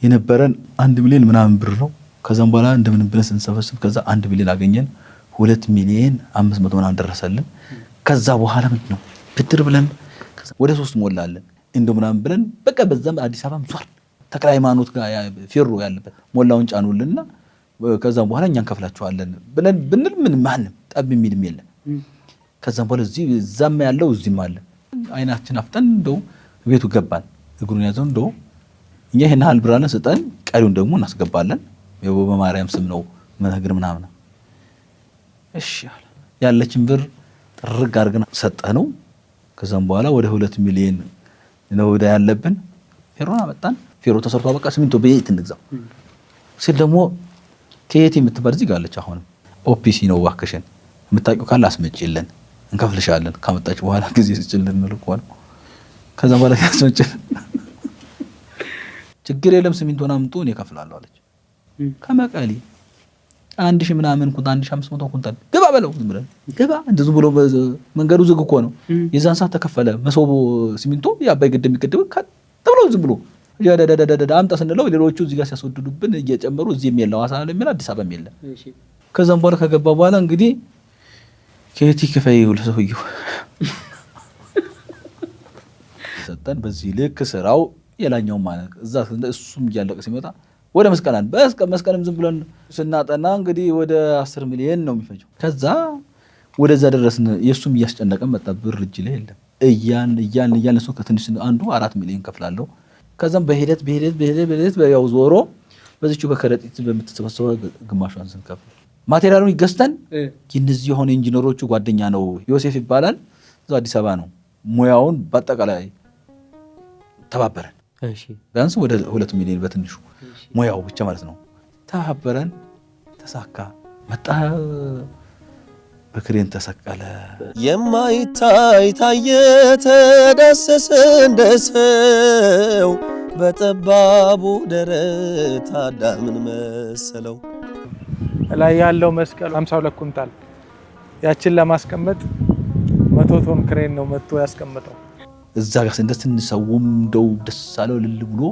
የነበረን 1 ሚሊዮን ምናምን ብር ነው ከዛም በኋላ እንደምን ብለን ስንሰበስብ ከዛ 1 ሚሊዮን አገኘን 2 ሚሊዮን 500 ምናምን ደረሰልን ከዛ በኋላ ምንድነው ብድር ብለን ወደ 3 ሞላለን እንደው ምናምን ብለን በቃ በዛም አዲስ አበባም ዟር ተክለ ሃይማኖት ጋር ፌሮ ያለበት ሞላውን ጫኑልና ከዛም በኋላ እኛን ከፍላችኋለን ብለን ብንል ምን ማንም ጠብ የሚልም የለም ከዛም በኋላ እዚህ ዛም ያለው እዚህም አለ አይናችን አፍጠን እንደው ቤቱ ገባን እግሩን ያዘው እንደው እኛ ይሄን ሀል ብራና ሰጠን ቀሪውን ደግሞ እናስገባለን በማርያም ስም ነው መነግር ምናምን እሺ ያለችን ብር ጥርግ አድርገን ሰጠነው ከዛም በኋላ ወደ 2 ሚሊዮን ነው ወደ ያለብን ፌሮና መጣን ፌሮ ተሰርቶ በቃ ሲሚንቶ በየት እንግዛው ሲል ደግሞ ከየት የምትባል እዚህ ጋር አለች አሁን ኦፒሲ ነው ዋከሽን የምታውቂው ካለ አስመጪልን እንከፍልሻለን ካመጣች በኋላ ጊዜ ስጭልን መልኳል ከዛ በኋላ ያስመጪልን ችግር የለም ሲሚንቶና አምጡ እኔ እከፍላለሁ አለች ከመቀሌ 1000 ምናምን ኩንታል 1500 ኩንታል ገባ በለው ዝም ብለን ገባ እንደዚህ ብሎ መንገዱ ዝግ እኮ ነው የዛን ሰዓት ተከፈለ መሶቦ ሲሚንቶ ያባይ ግድም ይገደብ ተብሎ ዝም ብሎ ያዳዳዳዳ አምጣ ስንለው ሌሎቹ እዚህ ጋር ሲያስወድዱብን እየጨመሩ እዚህም የለው ሐዋሳ ላይ ምን አዲስ አበባም የለም ከዛም በኋላ ከገባ በኋላ እንግዲህ ከየት ይከፈይው ለሰውየው ሰጠን በዚህ ልክ ስራው የላኛው ማለት እዛ እሱም እያለቀ ሲመጣ ወደ መስቀላን መስቀልም ዝም ብለን ስናጠና እንግዲህ ወደ 10 ሚሊዮን ነው የሚፈጀው ከዛ ወደዛ ደረስን የሱም እያስጨነቀ መጣ ብር እጅ ላይ የለም እያን እሱ ከትንሽ አንዱ 4 ሚሊዮን ከፍላለሁ ከዛም በሂደት ያው ዞሮ በዚህው በከረጢት በመተሰበሰበው ግማሹን ስንከፍል ማቴሪያሉን ይገዝተን የነዚህ የሆነ ኢንጂነሮቹ ጓደኛ ነው ዮሴፍ ይባላል እዛው አዲስ አበባ ነው ሙያውን በአጠቃላይ ተባበረን ቢያንስ ወደ 2 ሚሊዮን በትንሹ ሙያው ብቻ ማለት ነው። ተባበረን፣ ተሳካ፣ መጣ፣ በክሬን ተሰቀለ። የማይታይ ታየ ተዳሰሰ እንደሰው በጠባቡ ደረት አዳምን መሰለው። ላይ ያለው መስቀል 52 ኩንታል ያችን ለማስቀመጥ 100 ቶን ክሬን ነው መጥቶ ያስቀመጠው። እዛ ጋር ስንሰውም እንደው ደስ አለው ልል ብሎ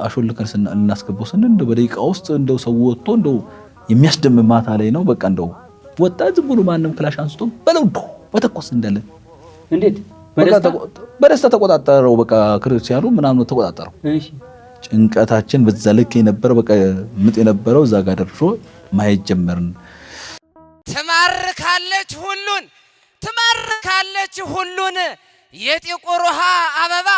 አሾልከን እናስገባው ስንል እንደው በደቂቃ ውስጥ እንደው ሰው ወጥቶ እንደው የሚያስደምም ማታ ላይ ነው። በቃ እንደው ወጣ ዝም ብሎ ማንም ክላሽ አንስቶ በለው በተኮስ እንዳለ እንዴት በደስታ ተቆጣጣረው። በቃ ክርስቲያኑ ምናምን ተቆጣጣረው። እሺ ጭንቀታችን በዛ ልክ የነበረው በቃ ምጥ የነበረው እዛ ጋር ደርሶ ማየት ጀመርን። ትማርካለች ሁሉን የጥቁር ውሃ አበባ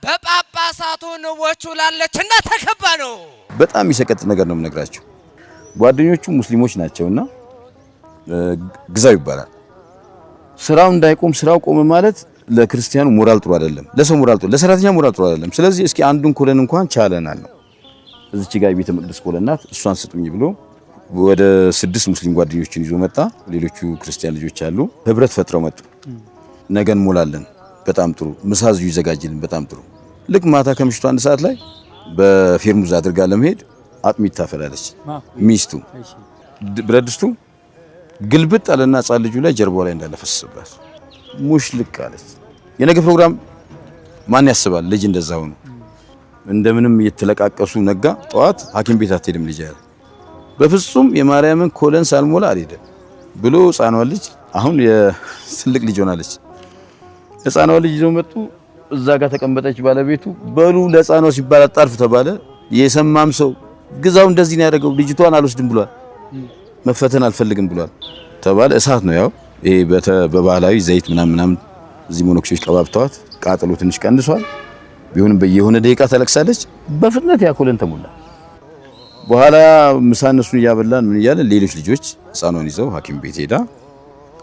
በጳጳሳቱ ንቦቹ ላለች እና ተከባ ነው። በጣም ይሰቀጥ ነገር ነው የምነግራችሁ። ጓደኞቹ ሙስሊሞች ናቸውና ግዛው ይባላል። ስራው እንዳይቆም ስራው ቆመ ማለት ለክርስቲያኑ ሞራል ጥሩ አይደለም፣ ለሰው ሞራል ጥሩ፣ ለሰራተኛ ሞራል ጥሩ አይደለም። ስለዚህ እስኪ አንዱን ኮለን እንኳን ቻለናል ነው እዚች ጋር ቤተ መቅደስ ኮለናት እሷን ስጡኝ ብሎ ወደ 6 ሙስሊም ጓደኞችን ይዞ መጣ። ሌሎቹ ክርስቲያን ልጆች አሉ። ህብረት ፈጥረው መጡ። ነገን ሞላለን፣ በጣም ጥሩ ምሳዙ ይዘጋጅልን፣ በጣም ጥሩ። ልክ ማታ ከምሽቱ 1 ሰዓት ላይ በፌርሙዝ አድርጋ ለመሄድ አጥሚት ታፈላለች ሚስቱ። ብረት ድስቱ ግልብጥ አለና ጻል ልጁ ላይ ጀርባው ላይ እንዳለፈሰሰባት ሙሽ ልክ አለች። የነገ ፕሮግራም ማን ያስባል? ልጅ እንደዛው ነው። እንደምንም እየተለቃቀሱ ነጋ። ጠዋት ሐኪም ቤት አትሄድም ልጅ ያለ በፍጹም የማርያምን ኮለን ሳልሞላ አልሄድም ብሎ ህፃኗ ልጅ አሁን የትልቅ ልጅ ሆናለች። ህፃኗ ልጅ ይዘው መጡ። እዛ ጋር ተቀመጠች። ባለቤቱ በሉ ለህፃኗ ሲባል አጣርፍ ተባለ። የሰማም ሰው ግዛው እንደዚህ ነው ያደረገው፣ ልጅቷን አልወስድም ብሏል፣ መፈተን አልፈልግም ብሏል ተባለ። እሳት ነው ያው ይሄ በባህላዊ ዘይት ምናምን እዚህ ሞኖክሶች ቀባብተዋት ቃጠሎ ትንሽ ቀንሷል። ቢሆንም በየሆነ ደቂቃ ተለቅሳለች። በፍጥነት ያኮለን ተሞላ። በኋላ ምሳ እነሱን እያበላን ምን እያለን ሌሎች ልጆች ህፃኗን ይዘው ሐኪም ቤት ሄዳ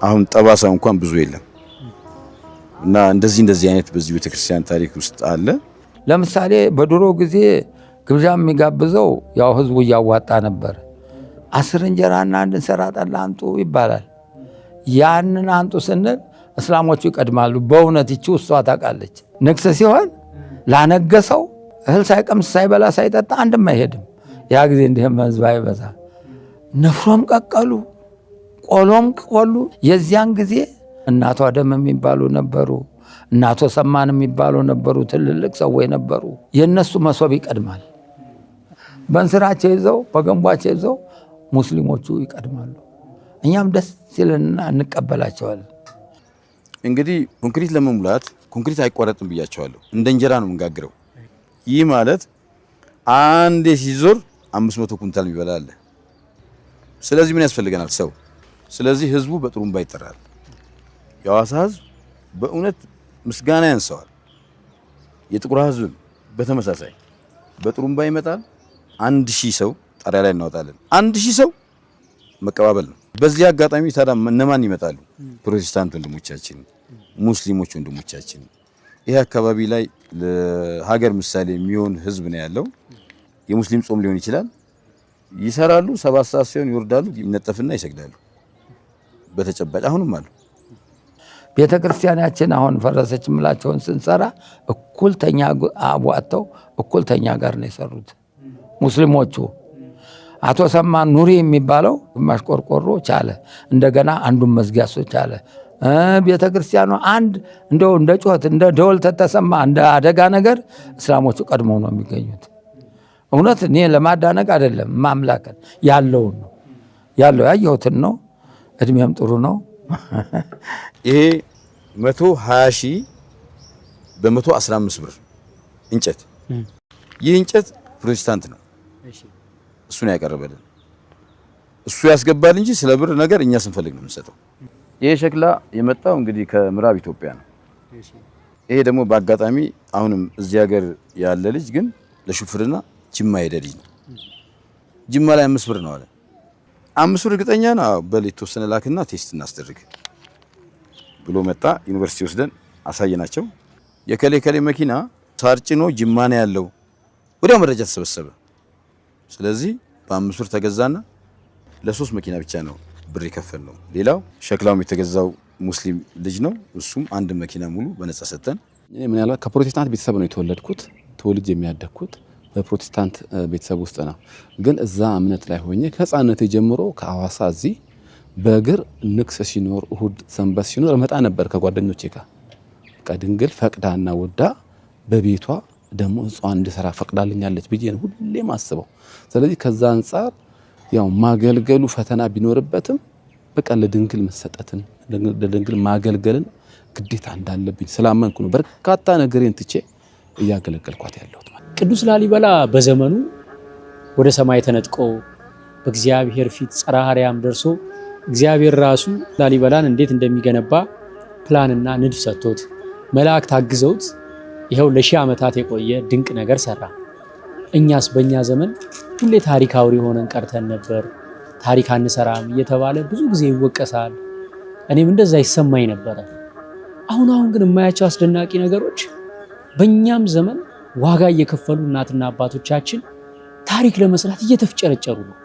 አሁን ጠባሳው እንኳን ብዙ የለም እና እንደዚህ አይነት በዚህ ቤተክርስቲያን ታሪክ ውስጥ አለ። ለምሳሌ በድሮ ጊዜ ግብዣ የሚጋብዘው ያው ህዝቡ እያዋጣ ነበር። 10 እንጀራና 1 እንስራ ጠላ አንጡ ይባላል። ያንን አንጡ ስንል እስላሞቹ ይቀድማሉ። በእውነት ይቺ ውስጧ ታውቃለች። ንግስ ሲሆን ላነገሰው እህል ሳይቀምስ ሳይበላ ሳይጠጣ አንድም አይሄድም። ያ ጊዜ እንዲህም ህዝብ አይበዛ። ንፍሮም ቀቀሉ፣ ቆሎም ቆሉ። የዚያን ጊዜ እናቷ ደም የሚባሉ ነበሩ፣ እናቶ ሰማን የሚባሉ ነበሩ፣ ትልልቅ ሰዎች ነበሩ። የነሱ መሶብ ይቀድማል። በእንስራቸው ይዘው በገንቧቸው ይዘው ሙስሊሞቹ ይቀድማሉ። እኛም ደስ ሲልና እንቀበላቸዋለን። እንግዲህ ኮንክሪት ለመሙላት ኮንክሪት አይቋረጥም ብያቸዋለሁ። እንደ እንጀራ ነው የምንጋግረው። ይህ ማለት አንዴ ሲዞር 500 ኩንታል ይበላል። ስለዚህ ምን ያስፈልገናል? ሰው። ስለዚህ ህዝቡ በጥሩምባ ይጠራል። የሐዋሳ ህዝብ በእውነት ምስጋና ያንሰዋል። የጥቁር ህዝብ በተመሳሳይ በጥሩምባ ይመጣል። 1000 ሰው ጣሪያ ላይ እናወጣለን። 1000 ሰው መቀባበል ነው። በዚህ አጋጣሚ ታዲያ እነማን ይመጣሉ? ፕሮቴስታንት ወንድሞቻችን፣ ሙስሊሞች ወንድሞቻችን። ይሄ አካባቢ ላይ ለሀገር ምሳሌ የሚሆን ህዝብ ነው ያለው። የሙስሊም ጾም ሊሆን ይችላል። ይሰራሉ። 7 ሰዓት ሲሆን ይወርዳሉ፣ ይነጠፍና ይሰግዳሉ። በተጨባጭ አሁንም አሉ። ቤተ ክርስቲያናችን አሁን ፈረሰች ምላቸውን ስንሰራ እኩልተኛ አዋጥተው እኩልተኛ ጋር ነው የሰሩት ሙስሊሞቹ። አቶ ሰማን ኑሪ የሚባለው ግማሽ ቆርቆሮ ቻለ። እንደገና አንዱን መዝጊያ እሱ ቻለ። ቤተ ክርስቲያኑ አንድ እንደው እንደ ጩኸት እንደ ደወል ተሰማ እንደ አደጋ ነገር እስላሞቹ ቀድመው ነው የሚገኙት። እውነት እኔ ለማዳነቅ አይደለም ማምላከን ያለውን ነው ያለው ያየሁትን ነው። እድሜም ጥሩ ነው። ይሄ 120 ሺህ በ115 ብር እንጨት። ይህ እንጨት ፕሮቴስታንት ነው እሱ ነው ያቀረበልን። እሱ ያስገባል እንጂ ስለ ብር ነገር እኛ ስንፈልግ ነው የምንሰጠው። ይሄ ሸክላ የመጣው እንግዲህ ከምዕራብ ኢትዮጵያ ነው። ይሄ ደግሞ በአጋጣሚ አሁንም እዚህ ሀገር ያለ ልጅ ግን ለሹፍርና ጅማ ሄደ ልጅ ነው። ጅማ ላይ 5 ብር ነው አለ። 5 ብር እርግጠኛ ነው በል የተወሰነ ላክና ቴስት እናስደርግ ብሎ መጣ። ዩኒቨርሲቲ ወስደን አሳየናቸው። የከሌ መኪና ሳርጭኖ ጅማኔ ያለው ወዲያው መረጃ ተሰበሰበ። ስለዚህ በ5 ብር ተገዛና ለ3 መኪና ብቻ ነው ብር የከፈልነው። ሌላው ሸክላውም የተገዛው ሙስሊም ልጅ ነው። እሱም አንድ መኪና ሙሉ በነጻ ሰጠን። እኔ ምን ያለው ከፕሮቴስታንት ቤተሰብ ነው የተወለድኩት። ተወልጄ የሚያደግኩት በፕሮቴስታንት ቤተሰብ ውስጥ ነው። ግን እዛ እምነት ላይ ሆኜ ከህፃንነቴ ጀምሮ ከሐዋሳ እዚህ በእግር ንክስ ሲኖር እሁድ ሰንበት ሲኖር መጣ ነበር ከጓደኞቼ ጋር። ድንግል ፈቅዳና ወዳ በቤቷ ደግሞ እሷን እንድሰራ ፈቅዳልኛለች ብዬ ነው ሁሌም አስበው። ስለዚህ ከዛ አንፃር ያው ማገልገሉ ፈተና ቢኖርበትም በቃ ለድንግል መሰጠትን ለድንግል ማገልገልን ግዴታ እንዳለብኝ ስላመንኩ ነው በርካታ ነገሬን ትቼ እያገለገልኳት ያለሁት። ቅዱስ ላሊበላ በዘመኑ ወደ ሰማይ ተነጥቆ በእግዚአብሔር ፊት ጽርሐ አርያም ደርሶ እግዚአብሔር ራሱ ላሊበላን እንዴት እንደሚገነባ ፕላንና ንድፍ ሰጥቶት መላእክት አግዘውት ይሄው ለሺህ ዓመታት የቆየ ድንቅ ነገር ሰራ። እኛስ በእኛ ዘመን ሁሌ ታሪክ አውሪ ሆነን ቀርተን ነበር። ታሪክ አንሰራም እየተባለ ብዙ ጊዜ ይወቀሳል። እኔም እንደዛ ይሰማኝ ነበር። አሁን ግን የማያቸው አስደናቂ ነገሮች በእኛም ዘመን ዋጋ እየከፈሉ እናትና አባቶቻችን ታሪክ ለመስራት እየተፍጨረጨሩ ነው።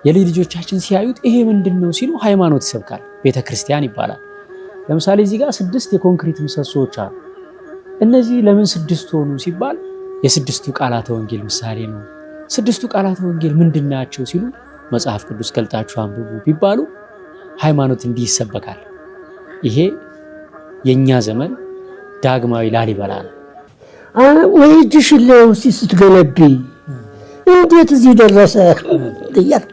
የልጅ ልጆቻችን ሲያዩት ይሄ ምንድነው ሲሉ ሃይማኖት ይሰብካል፣ ቤተክርስቲያን ይባላል። ለምሳሌ እዚህ ጋር 6 የኮንክሪት ምሰሶዎች አሉ። እነዚህ ለምን 6 ሆኑ ሲባል የስድስቱ ቃላተ ወንጌል ምሳሌ ነው። 6ቱ ቃላተ ወንጌል ምንድናቸው ሲሉ መጽሐፍ ቅዱስ ገልጣችሁ አንብቡ ቢባሉ ሃይማኖት እንዲህ ይሰበካል። ይሄ የኛ ዘመን ዳግማዊ ላሊበላ ነው። ወይ እጅሽን ለውስጥ ስትገነቢ እንዴት እዚህ ደረሰ ጥያቄ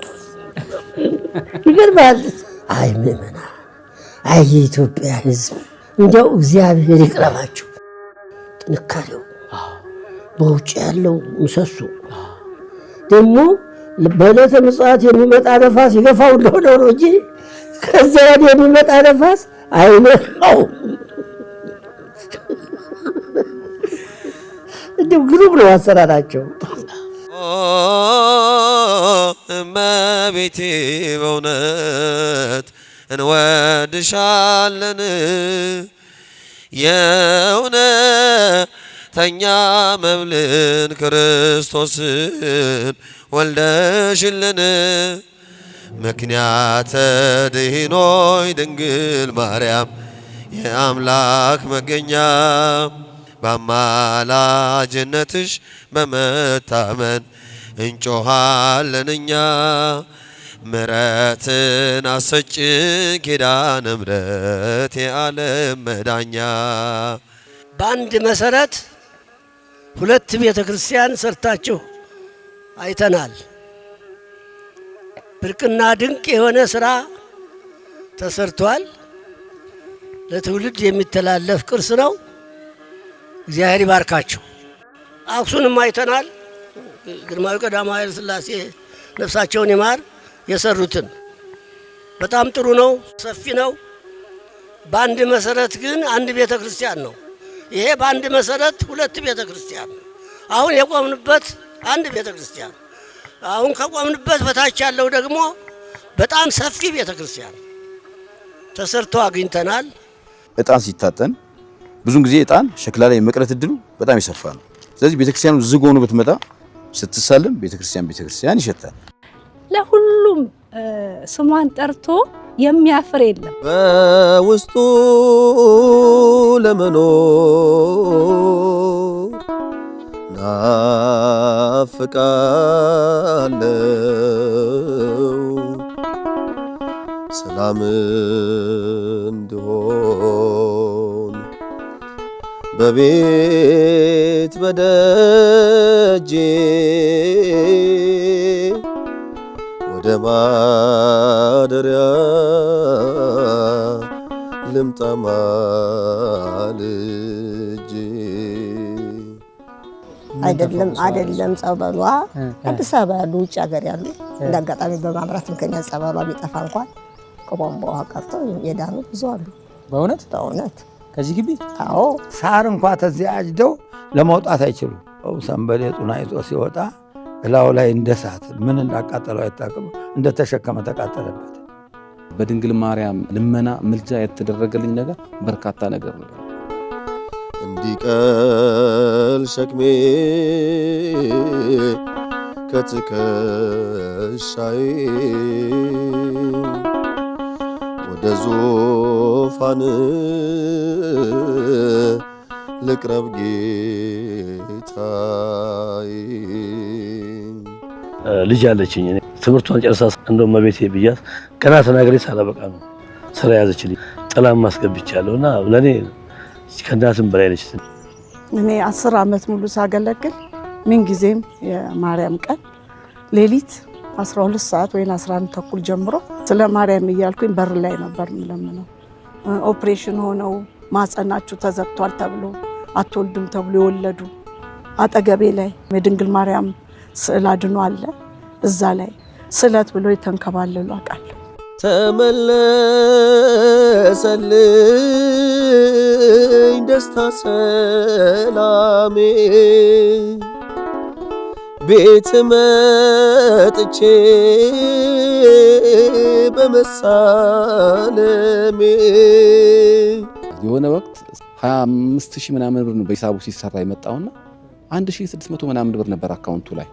ይገርማል። አይ ምእመና፣ አይ የኢትዮጵያ ሕዝብ እንደው እግዚአብሔር ይቅረባችሁ። ጥንካሬው በውጭ ያለው ምሰሶ ደግሞ በዕለተ ምጽአት የሚመጣ ነፋስ ይገፋው እንደሆነ ነው እንጂ ከዛ ወዲህ የሚመጣ ነፋስ አይነካው። እንደው ግሩም ነው አሰራራቸው። እመቤቴ በእውነት እንወድሻለን፣ የእውነተኛ መብልን ክርስቶስን ወልደሽልን፣ ምክንያተ ድኅኖይ ድንግል ማርያም የአምላክ መገኛ፣ በአማላጅነትሽ በመታመን እንጮኻለን እኛ። ምሕረትን አሰጭን ኪዳነ ምሕረት የዓለም መዳኛ። በአንድ መሰረት 2 ቤተ ክርስቲያን ሰርታችሁ አይተናል። ብርቅና ድንቅ የሆነ ስራ ተሰርቷል። ለትውልድ የሚተላለፍ ቅርስ ነው። እግዚአብሔር ይባርካችሁ። አክሱንም አይተናል። ግርማዊ ቀዳማዊ ኃይለ ሥላሴ ነፍሳቸውን ይማር የሰሩትን በጣም ጥሩ ነው፣ ሰፊ ነው። በአንድ መሰረት ግን አንድ ቤተ ክርስቲያን ነው። ይሄ በአንድ መሰረት 2 ቤተ ክርስቲያን ነው። አሁን የቆምንበት አንድ ቤተ ክርስቲያን፣ አሁን ከቆምንበት በታች ያለው ደግሞ በጣም ሰፊ ቤተ ክርስቲያን ተሰርቶ አግኝተናል። እጣን ሲታጠን ብዙን ጊዜ እጣን ሸክላ ላይ መቅረት እድሉ በጣም ይሰፋ ነው። ስለዚህ ቤተክርስቲያኑ ዝግ ሆኖ ብትመጣ ስትሳለም ቤተክርስቲያን ይሸታል። ለሁሉም ስሟን ጠርቶ የሚያፍር የለም። በውስጡ ለመኖር ናፍቃለው፣ ሰላም እንዲሆን በቤት በደጄ ወደ ማደሪያ ልምጣ ማልጄ። አይደለም ጸበሏ አዲስ አበባ ያሉ ውጭ ሀገር ያሉ እንዳጋጣሚ በማብራት ምክንያት ጸበሏ ቢጠፋ እንኳን ከቧንቧ ውሃ ቀርተው የዳኑ ብዙ አሉ። በእውነት ከዚህ ግቢ አዎ፣ ሳር እንኳን ተዚህ አጅደው ለመውጣት አይችሉም። ሰንበሌጡን አይቶ ሲወጣ እላው ላይ እንደ እሳት ምን እንዳቃጠለው አይታወቅም፣ እንደተሸከመ ተቃጠለበት። በድንግል ማርያም ልመና ምልጃ የተደረገልኝ ነገር በርካታ ነገር ነው። እንዲቀል ሸክሜ ከትከሻዬ ወደ ዙፋን ልቅረብ ጌታዬ። ልጅ አለችኝ ትምህርቷን ጨርሳ እንደው መቤቴ ብያት ገና ተናግሬ ሳላበቃ ነው ስራ ያዘችልኝ። ጥላም ማስገብቻለሁና ለኔ ከእናትም በላይ ነች። እኔ 10 ዓመት ሙሉ ሳገለግል ምን ጊዜም የማርያም ቀን ሌሊት 12 ሰዓት ወይ 11 ተኩል ጀምሮ ስለ ማርያም እያልኩኝ በር ላይ ነበር ምለምነው። ኦፕሬሽን ሆነው ማጸናችሁ ተዘግቷል ተብሎ አትወልድም ተብሎ የወለዱ አጠገቤ ላይ የድንግል ማርያም ስዕል አድኖ አለ። እዛ ላይ ስለት ብሎ የተንከባለሉ አውቃለሁ። ተመለሰልኝ ደስታ ሰላሜ ቤት መጥቼ በመሳለሜ የሆነ ወቅት 25,000 ምናምን ብር ነው በሂሳቡ ሲሰራ የመጣውና 1,600 ምናምን ብር ነበር አካውንቱ ላይ።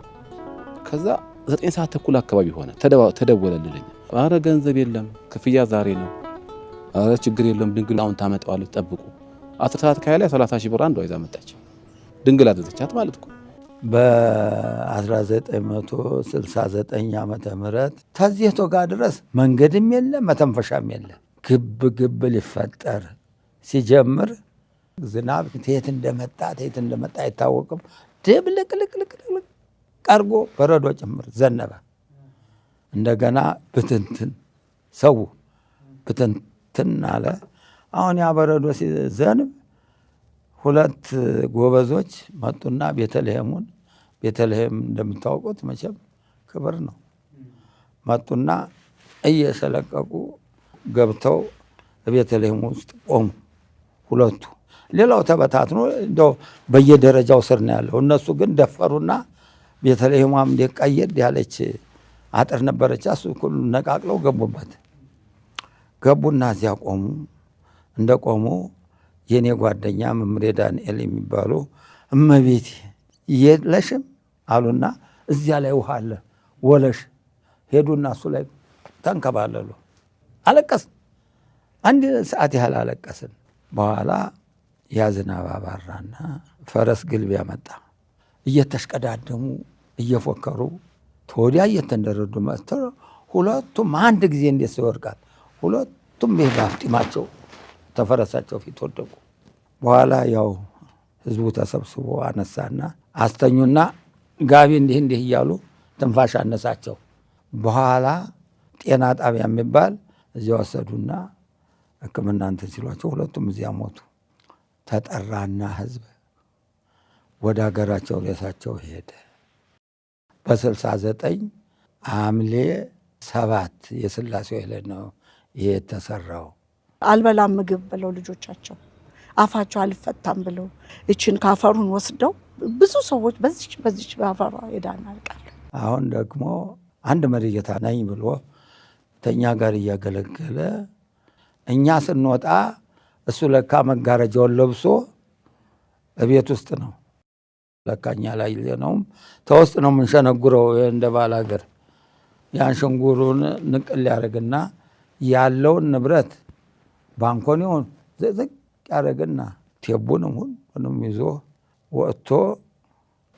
ከዛ 9 ሰዓት ተኩል አካባቢ ሆነ ተደወለልኝ። አረ ገንዘብ የለም ክፍያ ዛሬ ነው። አረ ችግር የለም ድንግል አሁን ታመጣዋለች ጠብቁ። 10 ሰዓት ካለ 30,000 ብር አንዷ ይዛ መጣች። ድንግል አዘዘቻት ማለት ነው። በ1969 ዓመተ ምህረት ተዚህቶ ጋር ድረስ መንገድም የለ መተንፈሻም የለ። ግብ ሊፈጠር ሲጀምር ዝናብ ከየት እንደመጣ አይታወቅም። ድብልቅልቅልቅ ቀርጎ በረዶ ጭምር ዘነበ። እንደገና ብትንትን ሰው ብትንትን አለ። አሁን ያ በረዶ ሲዘንብ 2 ጎበዞች መጡና ቤተልሔም እንደምታውቁት መቼም ክብር ነው። መጡና እየሰለቀቁ ገብተው ቤተልሔም ውስጥ ቆሙ 2ቱ። ሌላው ተበታትኖ እንደው በየደረጃው ስር ነው ያለው። እነሱ ግን ደፈሩና ቤተልሔሟም እንደቀየድ ያለች አጥር ነበረች። እሱ ሁሉ ነቃቅለው ገቡና እዚያ ቆሙ። እንደቆሙ የኔ ጓደኛ መምሬ ዳንኤል የሚባሉ እመቤቴ የለሽም አሉና እዚያ ላይ ውሃ አለ ወለሽ ሄዱና እሱ ላይ ተንከባለሉ። አለቀስን። 1 ሰዓት ያህል አለቀስን። በኋላ ያዝናብ አባራና ፈረስ ግልቢያ መጣ። እየተሽቀዳደሙ እየፎከሩ ተወዲያ እየተንደረዱ መጥተው 2ቱም አንድ ጊዜ እንዴት ይወርቃል። 2ቱም በአፍጢማቸው ተፈረሳቸው ፊት ወደቁ። በኋላ ያው ህዝቡ ተሰብስቦ አነሳና አስተኙና ጋቢ እንዲህ እያሉ ትንፋሽ አነሳቸው። በኋላ ጤና ጣቢያ የሚባል እዚያ ወሰዱና ሕክምና እንትን ሲሏቸው 2ቱም እዚያ ሞቱ። ተጠራና ህዝብ ወደ ሀገራቸው ሬሳቸው ሄደ። በ69 ሐምሌ 7 የሥላሴው ዕለት ነው ይሄ የተሰራው። አልበላም ምግብ ብለው ልጆቻቸው አፋቸው አልፈታም ብለው እችን ካፈሩን ወስደው ብዙ ሰዎች በዚች ባፈሯ የዳናል ቃል። አሁን ደግሞ አንድ መሪጌታ ነኝ ብሎ ተኛ ጋር እያገለገለ እኛ ስንወጣ እሱ ለካ መጋረጃውን ለብሶ እቤት ውስጥ ነው። ለካኛ ላይ ለነውም ተውስጥ ነው የምንሸነጉረው እንደ ባል ሀገር። ያን ሸንጉሩን ንቅል ያደርግና ያለውን ንብረት ባንኮኒውን ዝቅ ያደርግና ቴቡንም ሁሉንም ይዞ ወጥቶ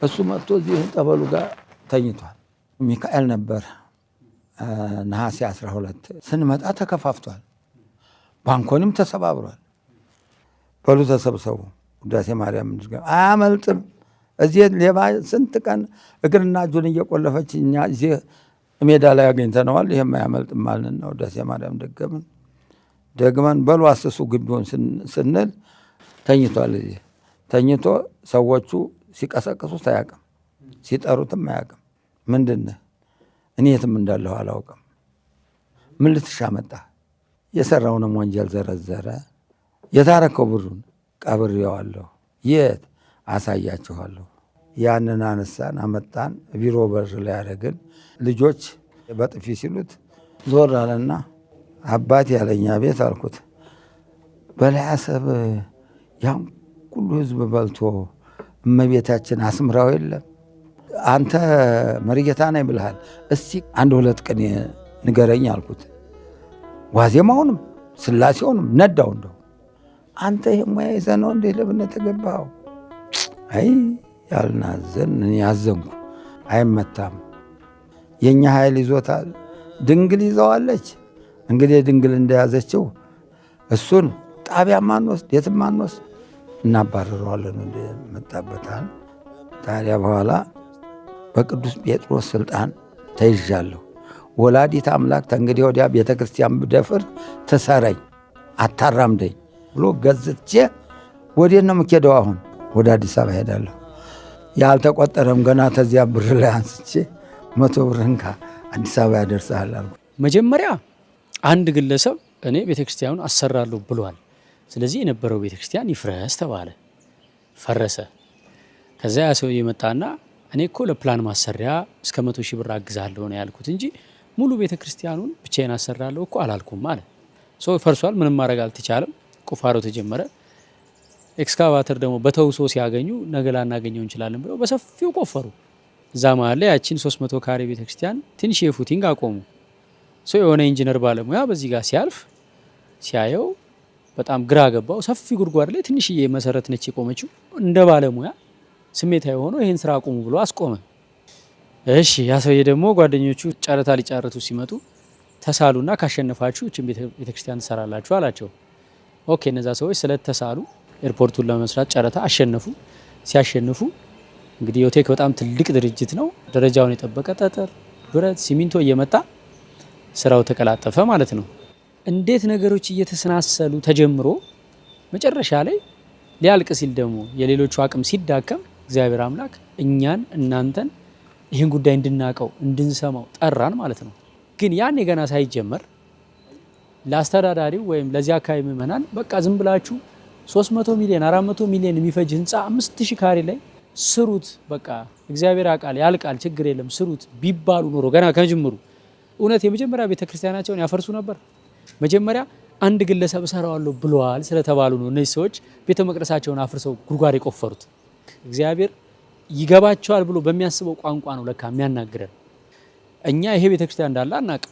እሱ መጥቶ እዚህ ጠበሉ ጋር ተኝቷል። ሚካኤል ነበር። ነሐሴ 12 ስንመጣ ተከፋፍቷል። ባንኮኒም ተሰባብሯል። በሉ ተሰብሰቡ ውዳሴ ማርያም አያመልጥም። እዚህ ሌባ ስንት ቀን እግርና እጁን እየቆለፈች እኛ እዚህ ሜዳ ላይ አግኝተነዋል። ይሄም አያመልጥም ማለት ነው። ውዳሴ ማርያም ደግመን በሉ አስሱ ግቢውን ስንል ተኝቷል። እዚህ ተኝቶ ሰዎቹ ሲቀሰቅሱት አያውቅም፣ ሲጠሩትም አያውቅም። ምንድነህ? እኔ የትም እንዳለሁ አላውቅም። ምን ልትሻመጣ? የሰራውንም ወንጀል ዘረዘረ። የታረከው ብሩን ቀብሬዋለሁ። የት? አሳያችኋለሁ። ያንን አነሳን አመጣን፣ ቢሮ በር ላይ ያደረግን። ልጆች በጥፊ ሲሉት ዞር አለና አባት ያለኛ ቤት አልኩት። በላይ አሰብ ያን ሁሉ ህዝብ በልቶ እመቤታችን አስምራው የለም። አንተ መሪጌታ ነኝ ብለሃል፣ እስቲ አንድ ሁለት ቀን ንገረኝ አልኩት። ዋዜማውንም ስላሴውንም ነዳው። እንደው አንተ ይሄ ሙያ ይዘህ ነው እንዴ ለብነት ተገባው? አይ ያልናዘን ያዘንኩ። አይመታም፣ የኛ ኃይል ይዞታል። ድንግል ይዘዋለች። እንግዲህ ድንግል እንደያዘችው እሱን ጣቢያ ማንወስድ የትም ማንወስድ እናባረረዋለን። እንደ መጣበታል። ታዲያ በኋላ በቅዱስ ጴጥሮስ ስልጣን ተይዣለሁ። ወላዲት አምላክ ተንግዲህ ወዲያ ቤተክርስቲያን ብደፍር ተሰረኝ አታራምደኝ ብሎ ገዝቼ ወዴት ነው የምኬደው? አሁን ወደ አዲስ አበባ ሄዳለሁ። ያልተቆጠረም ገና ተዚያ ብር ላይ አንስቼ 100 ብር እንካ አዲስ አበባ ያደርሳል አልኩ። መጀመሪያ አንድ ግለሰብ እኔ ቤተክርስቲያኑን አሰራለሁ ብሏል፣ ስለዚህ የነበረው ቤተክርስቲያን ይፍረስ ተባለ። ፈረሰ። ከዛ ያ ሰው የመጣና እኔ እኮ ለፕላን ማሰሪያ እስከ 100 ሺህ ብር አግዛለሁ ነው ያልኩት እንጂ ሙሉ ቤተክርስቲያኑን ብቻዬን አሰራለሁ እኮ አላልኩም ማለት። ሰው ፈርሷል፣ ምንም ማድረግ አልተቻለም። ቁፋሮ ተጀመረ። ኤክስካቫተር ደግሞ በተውሶ ሲያገኙ ነገ ላናገኘው እንችላለን ብለው በሰፊው ቆፈሩ። እዛ መሀል ላይ ያቺን 300 ካሬ ቤተክርስቲያን ትንሽ የፉቲንግ አቆሙ። ሰው የሆነ ኢንጂነር ባለሙያ በዚህ ጋር ሲያልፍ ሲያየው በጣም ግራ ገባው። ሰፊ ጉድጓድ ላይ ትንሽዬ መሰረት ነች የቆመችው። እንደ ባለሙያ ስሜታዊ ሆኖ ይሄን ስራ አቁሙ ብሎ አስቆመ። እሺ ያ ሰውዬ ደግሞ ጓደኞቹ ጨረታ ሊጫረቱ ሲመጡ ተሳሉና ካሸነፋችሁ እቺን ቤተክርስቲያን ትሰራላችሁ አላቸው። ኦኬ እነዛ ሰዎች ስለተሳሉ ኤርፖርቱን ለመስራት ጨረታ አሸነፉ። ሲያሸንፉ እንግዲህ ዮቴክ በጣም ትልቅ ድርጅት ነው። ደረጃውን የጠበቀ ጠጠር፣ ብረት፣ ሲሚንቶ እየመጣ ስራው ተቀላጠፈ ማለት ነው። እንዴት ነገሮች እየተሰናሰሉ ተጀምሮ መጨረሻ ላይ ሊያልቅ ሲል ደግሞ የሌሎቹ አቅም ሲዳከም እግዚአብሔር አምላክ እኛን እናንተን ይህን ጉዳይ እንድናቀው እንድንሰማው ጠራን ማለት ነው። ግን ያን ገና ሳይጀመር ለአስተዳዳሪው ወይም ለዚህ አካባቢ ምዕመናን በቃ ዝም ብላችሁ 300 ሚሊዮን 400 ሚሊዮን የሚፈጅ ህንፃ 5000 ካሬ ላይ ስሩት፣ በቃ እግዚአብሔር ያውቃል ያልቃል፣ ችግር የለም ስሩት ቢባሉ ኖሮ ገና ከጅምሩ እውነት የመጀመሪያ ቤተክርስቲያናቸውን ያፈርሱ ነበር? መጀመሪያ አንድ ግለሰብ እሰራዋለሁ ብለዋል ስለተባሉ ነው እነዚህ ሰዎች ቤተ መቅደሳቸውን አፍርሰው ጉድጓድ የቆፈሩት። እግዚአብሔር ይገባቸዋል ብሎ በሚያስበው ቋንቋ ነው ለካ የሚያናግረን። እኛ ይሄ ቤተክርስቲያን እንዳለ አናቅ።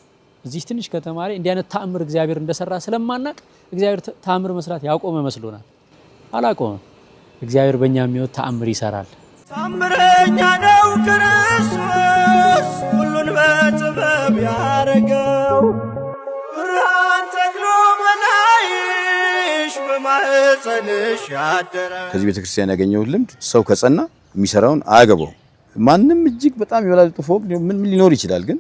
እዚህ ትንሽ ከተማ ላይ እንዲህ አይነት ተአምር እግዚአብሔር እንደሰራ ስለማናቅ እግዚአብሔር ተአምር መስራት ያቆመ መስሎናል። አላቆመም። እግዚአብሔር በእኛ የሚወት ተአምር ይሰራል። ታምረኛ ነው ክርስቶስ ሁሉን በጥበብ ያረገው ብርሃን ተክሎ መላይሽ በማህፀንሽ ያደረ። ከዚህ ቤተክርስቲያን ያገኘው ልምድ ሰው ከጸና የሚሰራውን አያገባው። ማንም እጅግ በጣም ይወላል ጥፎ ምን ሊኖር ይችላል፣ ግን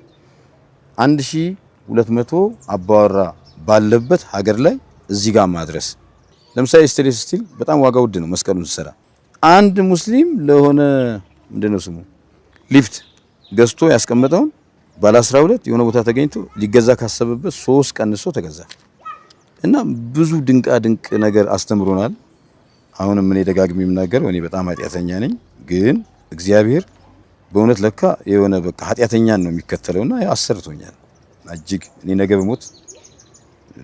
1200 አባወራ ባለበት ሀገር ላይ እዚህ ጋር ማድረስ። ለምሳሌ ስቴንሌስ ስቲል በጣም ዋጋ ውድ ነው። መስቀሉን ሲሰራ አንድ ሙስሊም ለሆነ ምንድነው ስሙ ሊፍት ገዝቶ ያስቀመጠውን ባለ 12 የሆነ ቦታ ተገኝቶ ሊገዛ ካሰበበት 3 ቀንሶ ተገዛ እና ብዙ ድንቃ ድንቅ ነገር አስተምሮናል። አሁንም እኔ ደጋግሜ የምናገረው እኔ በጣም ኃጢአተኛ ነኝ፣ ግን እግዚአብሔር በእውነት ለካ የሆነ በቃ ኃጢአተኛን ነው የሚከተለውና አሰርቶኛል። እጅግ እኔ ነገ በሞት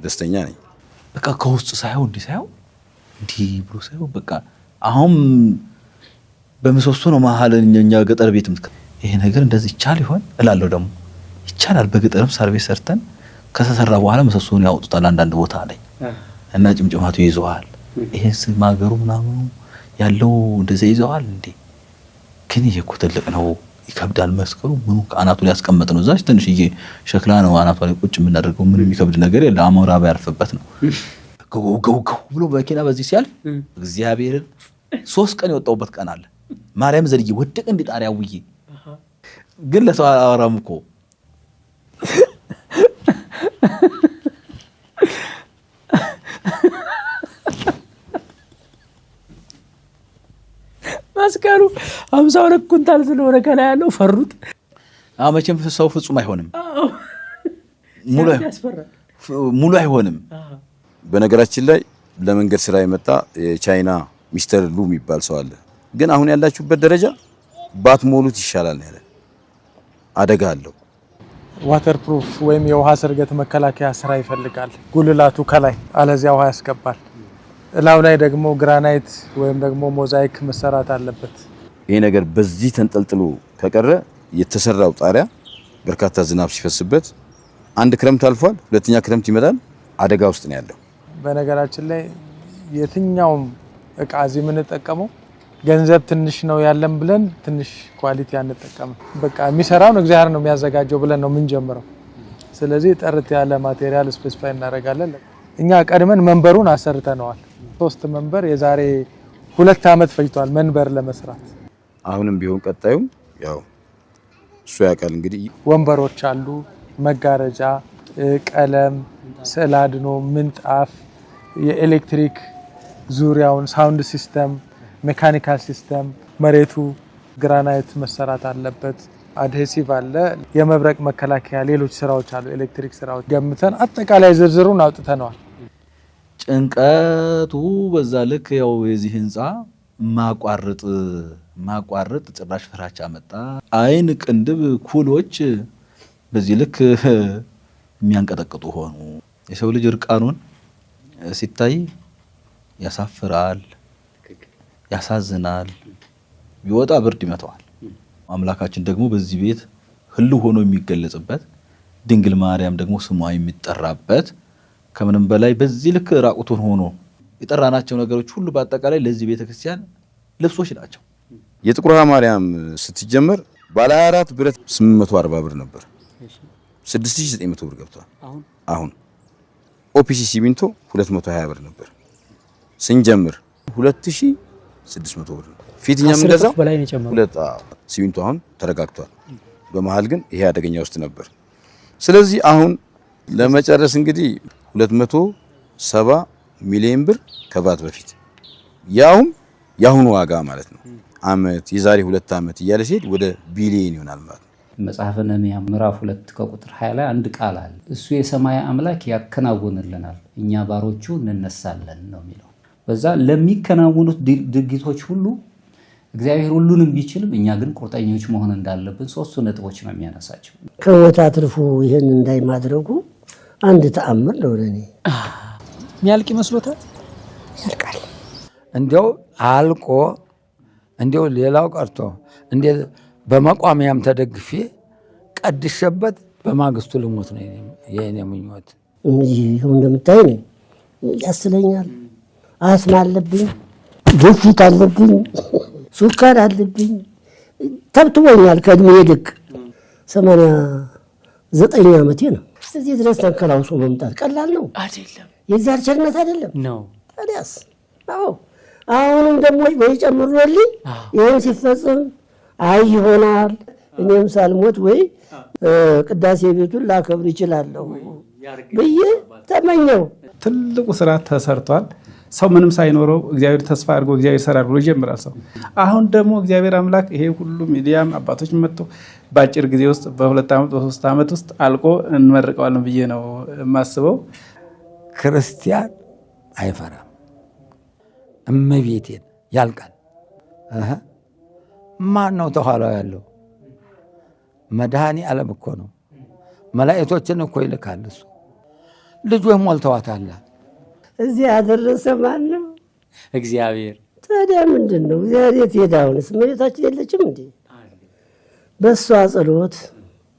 ደስተኛ ነኝ። በቃ ከውስጥ ሳይሆን እንዲህ ብሎ ሳይሆን በቃ አሁን በመሰሶ ነው መሀልኛ ገጠር ቤት ይሄ ነገር እንደዚህ ይቻል ይሆን እላለሁ። ደግሞ ይቻላል። በገጠርም ሰርቪስ ሰርተን ከተሰራ በኋላ መሰሶን ያወጡታል አንዳንድ ቦታ ላይ እና ጭምጭማቱ ይዘዋል። ይሄን ማገሩ ምናምኑ ያለው እንደዚህ ይዘዋል እንዴ። ግን ይሄ እኮ ትልቅ ነው፣ ይከብዳል። መስቀሉ ምኑ ከአናቱ ላይ ያስቀመጥ ነው። እዛች ትንሽዬ ሸክላ ነው አናቱ ላይ ቁጭ የምናደርገው። ምንም የሚከብድ ነገር የለ። አሞራ ባያርፍበት ነው። ገው ብሎ በመኪና በዚህ ሲያልፍ እግዚአብሔርን 3 ቀን የወጣውበት ቀን አለ። ማርያም ዘልዬ ወደቀ እንደ ጣሪያ ውዬ። ግን ለሰው አወራም እኮ መስቀሉ 52 ኩንታል ስለሆነ ከላይ ያለው ፈሩት። መቼም ሰው ፍጹም አይሆንም፣ ሙሉ አይሆንም። በነገራችን ላይ ለመንገድ ስራ የመጣ የቻይና ሚስተር ሉ የሚባል ሰው አለ። ግን አሁን ያላችሁበት ደረጃ ባትሞሉት ይሻላል ያለ አደጋ አለው። ዋተር ፕሩፍ ወይም የውሃ ስርገት መከላከያ ስራ ይፈልጋል። ጉልላቱ ከላይ አለዚያ ውሃ ያስገባል። እላው ላይ ደግሞ ግራናይት ወይም ደግሞ ሞዛይክ መሰራት አለበት። ይሄ ነገር በዚህ ተንጠልጥሎ ከቀረ የተሰራው ጣሪያ በርካታ ዝናብ ሲፈስበት አንድ ክረምት አልፏል፣ ሁለተኛ ክረምት ይመጣል፣ አደጋ ውስጥ ነው ያለው። በነገራችን ላይ የትኛውም እቃ እዚህ የምንጠቀመው ገንዘብ ትንሽ ነው ያለን ብለን ትንሽ ኳሊቲ አንጠቀምም። በቃ የሚሰራውን እግዚአብሔር ነው የሚያዘጋጀው ብለን ነው የምንጀምረው። ስለዚህ ጥርት ያለ ማቴሪያል ስፔሲፋይ እናደርጋለን። እኛ ቀድመን መንበሩን አሰርተነዋል። 3 መንበር የዛሬ 2 ዓመት ፈጅቷል መንበር ለመስራት። አሁንም ቢሆን ቀጣዩ ያው እሱ ያውቃል እንግዲህ ወንበሮች አሉ፣ መጋረጃ፣ ቀለም፣ ስዕል አድኖ፣ ምንጣፍ፣ የኤሌክትሪክ ዙሪያውን ሳውንድ ሲስተም፣ ሜካኒካል ሲስተም፣ መሬቱ ግራናይት መሰራት አለበት። አድሄሲቭ አለ፣ የመብረቅ መከላከያ፣ ሌሎች ስራዎች አሉ፣ ኤሌክትሪክ ስራዎች ገምተን አጠቃላይ ዝርዝሩን አውጥተነዋል። ጭንቀቱ በዛ ልክ ያው የዚህ ህንፃ ማቋረጥ ጭራሽ ፍራቻ መጣ። አይን ቅንድብ ኩሎች በዚህ ልክ የሚያንቀጠቅጡ ሆኑ። የሰው ልጅ እርቃኑን ሲታይ ያሳፍራል፣ ያሳዝናል፣ ቢወጣ ብርድ ይመታዋል። አምላካችን ደግሞ በዚህ ቤት ህልው ሆኖ የሚገለጽበት ድንግል ማርያም ደግሞ ስሟ የሚጠራበት ከምንም በላይ በዚህ ልክ ራቁቱን ሆኖ የጠራናቸው ነገሮች ሁሉ በአጠቃላይ ለዚህ ቤተክርስቲያን ልብሶች ናቸው። የጥቁር ማርያም ስትጀመር ባለ 4 ብረት 840 ብር ነበር፣ 6900 ብር ገብቷል። አሁን ኦፒሲ ሲሚንቶ 220 ብር ነበር ስንጀምር 2600 ብር። ፊትኛ ምንገዛው ሁለት ሲሚንቶ አሁን ተረጋግቷል። በመሃል ግን ይሄ አደገኛ ውስጥ ነበር። ስለዚህ አሁን ለመጨረስ እንግዲህ 270 ሚሊዮን ብር ከባት በፊት ያውም ያሁኑ ዋጋ ማለት ነው። አመት የዛሬ 2 አመት እያለ ሲሄድ ወደ ቢሊዮን ይሆናል ማለት ነው። መጽሐፈ ነህምያ ምዕራፍ 2 ከቁጥር 20 ላይ አንድ ቃል አለ። እሱ የሰማይ አምላክ ያከናውንልናል፣ እኛ ባሮቹ እንነሳለን ነው የሚለው። በዛ ለሚከናወኑት ድርጊቶች ሁሉ እግዚአብሔር ሁሉንም ቢችልም እኛ ግን ቁርጠኞች መሆን እንዳለብን 3 ነጥቦች ነው የሚያነሳቸው። ከሞት አትርፎ ይሄን እንዳይማድረጉ አንድ ተአምር ነው ለኔ። የሚያልቅ ይመስሎታል? ያልቃል። እንዲያው አልቆ እንዲያው ሌላው ቀርቶ እንዴት በመቋሚያም ተደግፌ ቀድሸበት በማግስቱ ልሞት ነው የኔ ምኞት። ይሄው እንደምታይ ነው ያስለኛል። አስማ አለብኝ፣ ግፊት አለብኝ፣ ሱካር አለብኝ። ተብትቦኛል ከእድሜ ድቅ 89 ዓመቴ ነው። ስለዚህ ድረስ ተንከራውሶ መምጣት ቀላል ነው አይደለም። የእግዚአብሔር ቸርነት አይደለም ነው። ታዲያስ አዎ አሁንም ደግሞ ወይ ጨምሮልኝ ይሄን ሲፈጽም አይ ይሆናል እኔም ሳልሞት ወይ ቅዳሴ ቤቱን ላከብር ይችላለሁ ብዬ ተመኘው። ትልቁ ስራ ተሰርቷል። ሰው ምንም ሳይኖረው እግዚአብሔር ተስፋ አድርጎ እግዚአብሔር ሰራ ብሎ ይጀምራል ሰው። አሁን ደግሞ እግዚአብሔር አምላክ ይሄ ሁሉ ሚዲያም አባቶች መጥቶ በአጭር ጊዜ ውስጥ በ2 ዓመት በ3 ዓመት ውስጥ አልቆ እንመርቀዋለን ብዬ ነው የማስበው። ክርስቲያን አይፈራም። እመቤቴን ያልቃል። ማን ነው ተኋላው ያለው? መድኃኔ ዓለም እኮ ነው። መላእክቶችን እኮ ይልካል እሱ። ልጆች ሞልተዋታል። እዚህ ያደረሰ ማን ነው? እግዚአብሔር። ታዲያ ምንድን ነው እግዚአብሔር የት ሄዳ? አሁንስ እመቤታችን የለችም እንዴ? በእሷ ጸሎት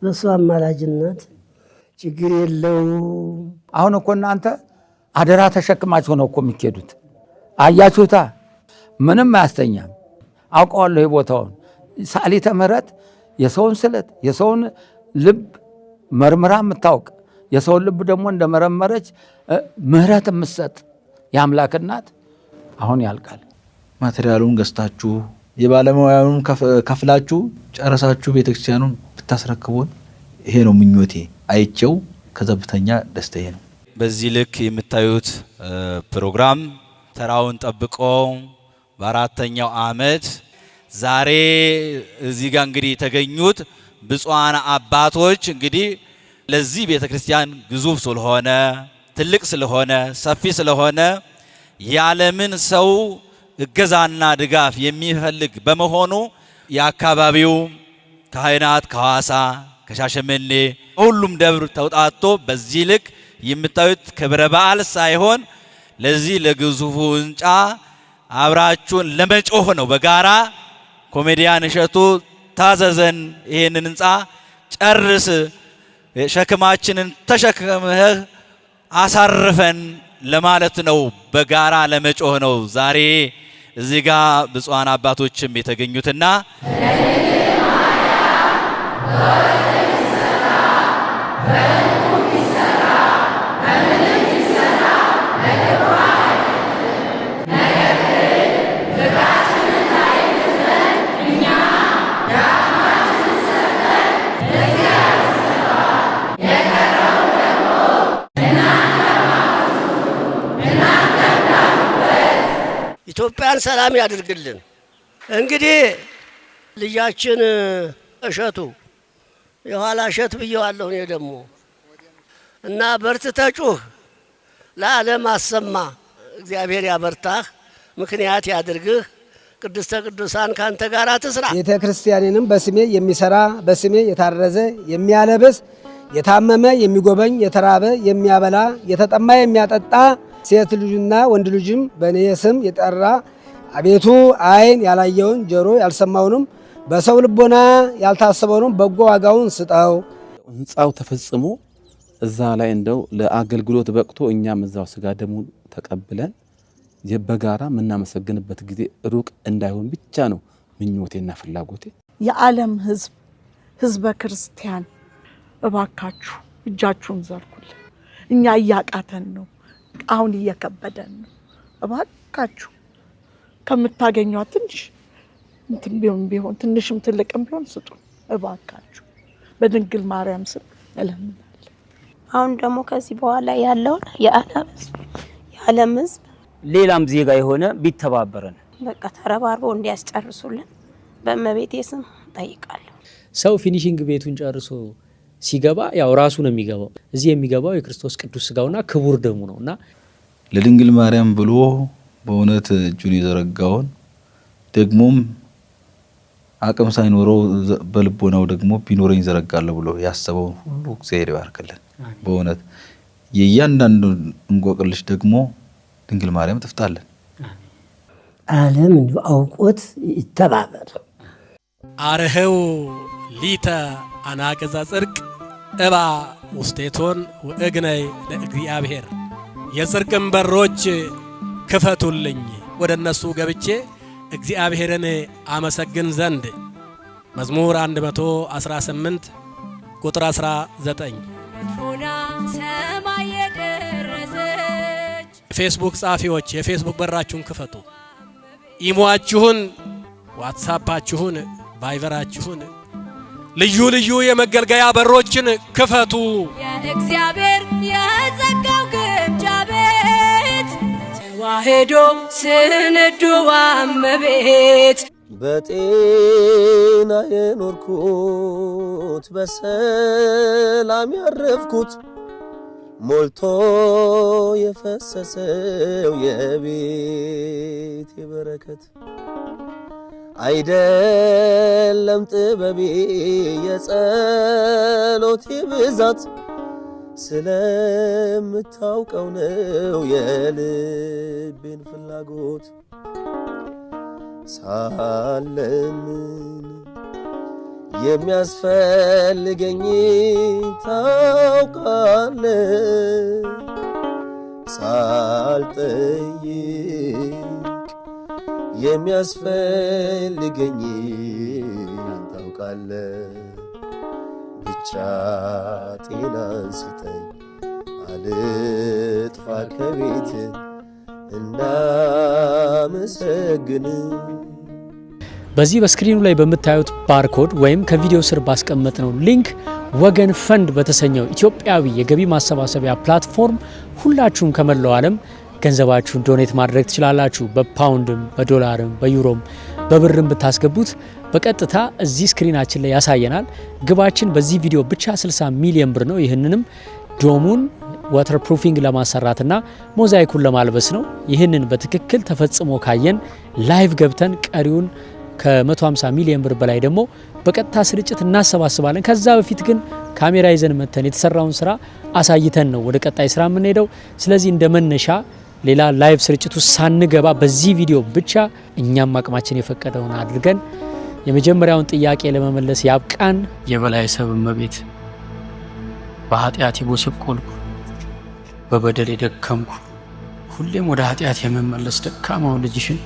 በእሷ አማላጅነት ችግር የለውም። አሁን እኮ እናንተ አደራ ተሸክማችሁ ነው እኮ የሚኬዱት። አያችሁታ? ምንም አያስተኛም። አውቀዋለሁ የቦታውን። ሰዓሊተ ምሕረት የሰውን ስለት የሰውን ልብ መርምራ የምታውቅ የሰውን ልብ ደግሞ እንደመረመረች ምሕረት የምትሰጥ የአምላክ እናት አሁን ያልቃል። ማቴሪያሉን ገዝታችሁ የባለሙያውን ከፍላችሁ ጨረሳችሁ ቤተክርስቲያኑን ብታስረክቡን ይሄ ነው ምኞቴ። አይቼው ከዘብተኛ ደስታዬ ነው። በዚህ ልክ የምታዩት ፕሮግራም ተራውን ጠብቆ በ4ኛው ዓመት ዛሬ እዚህ ጋር እንግዲህ የተገኙት ብፁዓን አባቶች እንግዲህ ለዚህ ቤተክርስቲያን ግዙፍ ስለሆነ ትልቅ ስለሆነ ሰፊ ስለሆነ የዓለምን ሰው እገዛና ድጋፍ የሚፈልግ በመሆኑ የአካባቢው ካህናት ከሐዋሳ ከሻሸመኔ ሁሉም ደብር ተውጣቶ በዚህ ልክ የምታዩት ክብረ በዓል ሳይሆን ለዚህ ለግዙፉ ህንፃ አብራችሁን ለመጮህ ነው በጋራ ኮሜዲያን እሸቱ ታዘዘን ይሄንን ህንፃ ጨርስ ሸክማችንን ተሸክመህ አሳርፈን ለማለት ነው በጋራ ለመጮህ ነው ዛሬ እዚህ ጋር ብፁዓን አባቶችም የተገኙትና ኢትዮጵያን ሰላም ያድርግልን። እንግዲህ ልጃችን እሸቱ የኋላ እሸት ብየዋለሁ እኔ ደግሞ እና በርትተህ ጩህ ለዓለም አሰማ እግዚአብሔር ያበርታህ ምክንያት ያድርግህ ቅድስተ ቅዱሳን ካንተ ጋር ትስራ። ቤተ ክርስቲያንንም በስሜ የሚሰራ በስሜ የታረዘ የሚያለብስ የታመመ የሚጎበኝ የተራበ የሚያበላ የተጠማ የሚያጠጣ ሴት ልጅና ወንድ ልጅም በእኔ ስም የጠራ አቤቱ ዓይን ያላየውን ጆሮ ያልሰማውንም በሰው ልቦና ያልታሰበውንም በጎ ዋጋውን ስጠው። ህንፃው ተፈጽሞ እዛ ላይ እንደው ለአገልግሎት በቅቶ እኛም እዛው ስጋ ደሙን ተቀብለን በጋራ የምናመሰግንበት ጊዜ ሩቅ እንዳይሆን ብቻ ነው ምኞቴና ፍላጎቴ። የዓለም ህዝበ ክርስቲያን እባካችሁ እጃችሁን ዘርጉልን። እኛ እያቃተን ነው፣ አሁን እየከበደን ነው። እባካችሁ ከምታገኘው ትንሽ እንትን ቢሆን ትንሽም ትልቅም ቢሆን ስጡን እባካችሁ፣ በድንግል ማርያም ስም እለምናለሁ። አሁን ደግሞ ከዚህ በኋላ ያለውን የዓለም ህዝብ ሌላም ዜጋ የሆነ ቢተባበረን በቃ ተረባርበው እንዲያስጨርሱልን በእመቤቴ ስም ጠይቃለሁ። ሰው ፊኒሺንግ ቤቱን ጨርሶ ሲገባ ያው ራሱ ነው የሚገባው። እዚህ የሚገባው የክርስቶስ ቅዱስ ስጋውና ክቡር ደሙ ነውና ለድንግል ማርያም ብሎ በእውነት እጁን የዘረጋውን ደግሞም አቅም ሳይኖረው በልቦናው ደግሞ ቢኖረኝ ዘረጋለሁ ብሎ ያሰበውን ሁሉ እግዚአብሔር ይባርክልን። በእውነት የእያንዳንዱ እንቆቅልሽ ደግሞ ድንግል ማርያም ትፍታለን። ዓለም አውቆት ይተባበር። አርህው ሊተ አናቀዛ ጽድቅ እባ ውስቴቶን ወእግነይ ለእግዚአብሔር የጽድቅን በሮች ክፈቱልኝ ወደ እነሱ ገብቼ እግዚአብሔርን አመሰግን ዘንድ መዝሙር 118 ቁጥር 19። ፌስቡክ ጻፊዎች የፌስቡክ በራችሁን ክፈቱ። ኢሞአችሁን፣ ዋትስአፓችሁን፣ ቫይበራችሁን ልዩ ልዩ የመገልገያ በሮችን ክፈቱ። የእግዚአብሔር የጸጋው ግምጃ ቤት ተዋሕዶ ስንዱ እመቤት በጤና የኖርኩት በሰላም ያረፍኩት ሞልቶ የፈሰሰው የቤት በረከት አይደለም ጥበቤ የጸሎቴ ብዛት ስለምታውቀው ነው የልቤን ፍላጎት ሳለምን የሚያስፈልገኝ ታውቃለ ሳልጠይቅ የሚያስፈልገኝ ታውቃለ ብቻ ጤናን ስጠኝ አልጥፋ ከቤት እንዳመሰግን። በዚህ በስክሪኑ ላይ በምታዩት ባርኮድ ወይም ከቪዲዮ ስር ባስቀመጥነው ሊንክ ወገን ፈንድ በተሰኘው ኢትዮጵያዊ የገቢ ማሰባሰቢያ ፕላትፎርም ሁላችሁም ከመላው ዓለም ገንዘባችሁን ዶኔት ማድረግ ትችላላችሁ። በፓውንድም በዶላርም በዩሮም በብርም ብታስገቡት በቀጥታ እዚህ ስክሪናችን ላይ ያሳየናል። ግባችን በዚህ ቪዲዮ ብቻ 60 ሚሊዮን ብር ነው። ይህንንም ዶሙን ዋተር ፕሩፊንግ ለማሰራትና ሞዛይኩን ለማልበስ ነው። ይህንን በትክክል ተፈጽሞ ካየን ላይቭ ገብተን ቀሪውን ከ150 ሚሊዮን ብር በላይ ደግሞ በቀጥታ ስርጭት እናሰባስባለን። ከዛ በፊት ግን ካሜራ ይዘን መተን የተሰራውን ስራ አሳይተን ነው ወደ ቀጣይ ስራ የምንሄደው። ስለዚህ እንደ መነሻ ሌላ ላይቭ ስርጭቱ ሳንገባ በዚህ ቪዲዮ ብቻ እኛም አቅማችን የፈቀደውን አድርገን የመጀመሪያውን ጥያቄ ለመመለስ ያብቃን። የበላይ ሰብ እመቤት በኃጢአት የቦሰቆልኩ በበደል የደከምኩ ሁሌም ወደ ኃጢአት የመመለስ ደካማው ልጅሽን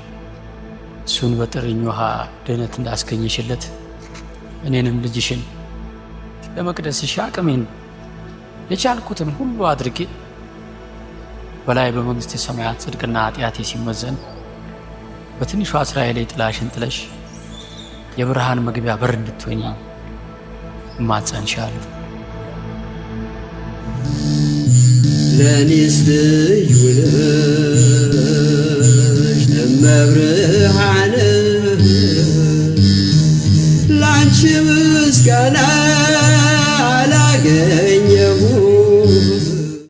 እሱን በጥርኝ ውሃ ድነት እንዳስገኘሽለት እኔንም ልጅሽን ለመቅደስሽ አቅሜን የቻልኩትን ሁሉ አድርጌ በላይ በመንግስት ሰማያት ጽድቅና ኃጢአቴ ሲመዘን በትንሿ እስራኤል ጥላሽን ጥለሽ የብርሃን መግቢያ በር እንድትሆኚ እማጸንሻለሁ። ለኔስ ልዩ ነሽ እመብርሃን ላንቺ ምስጋና አላገኝ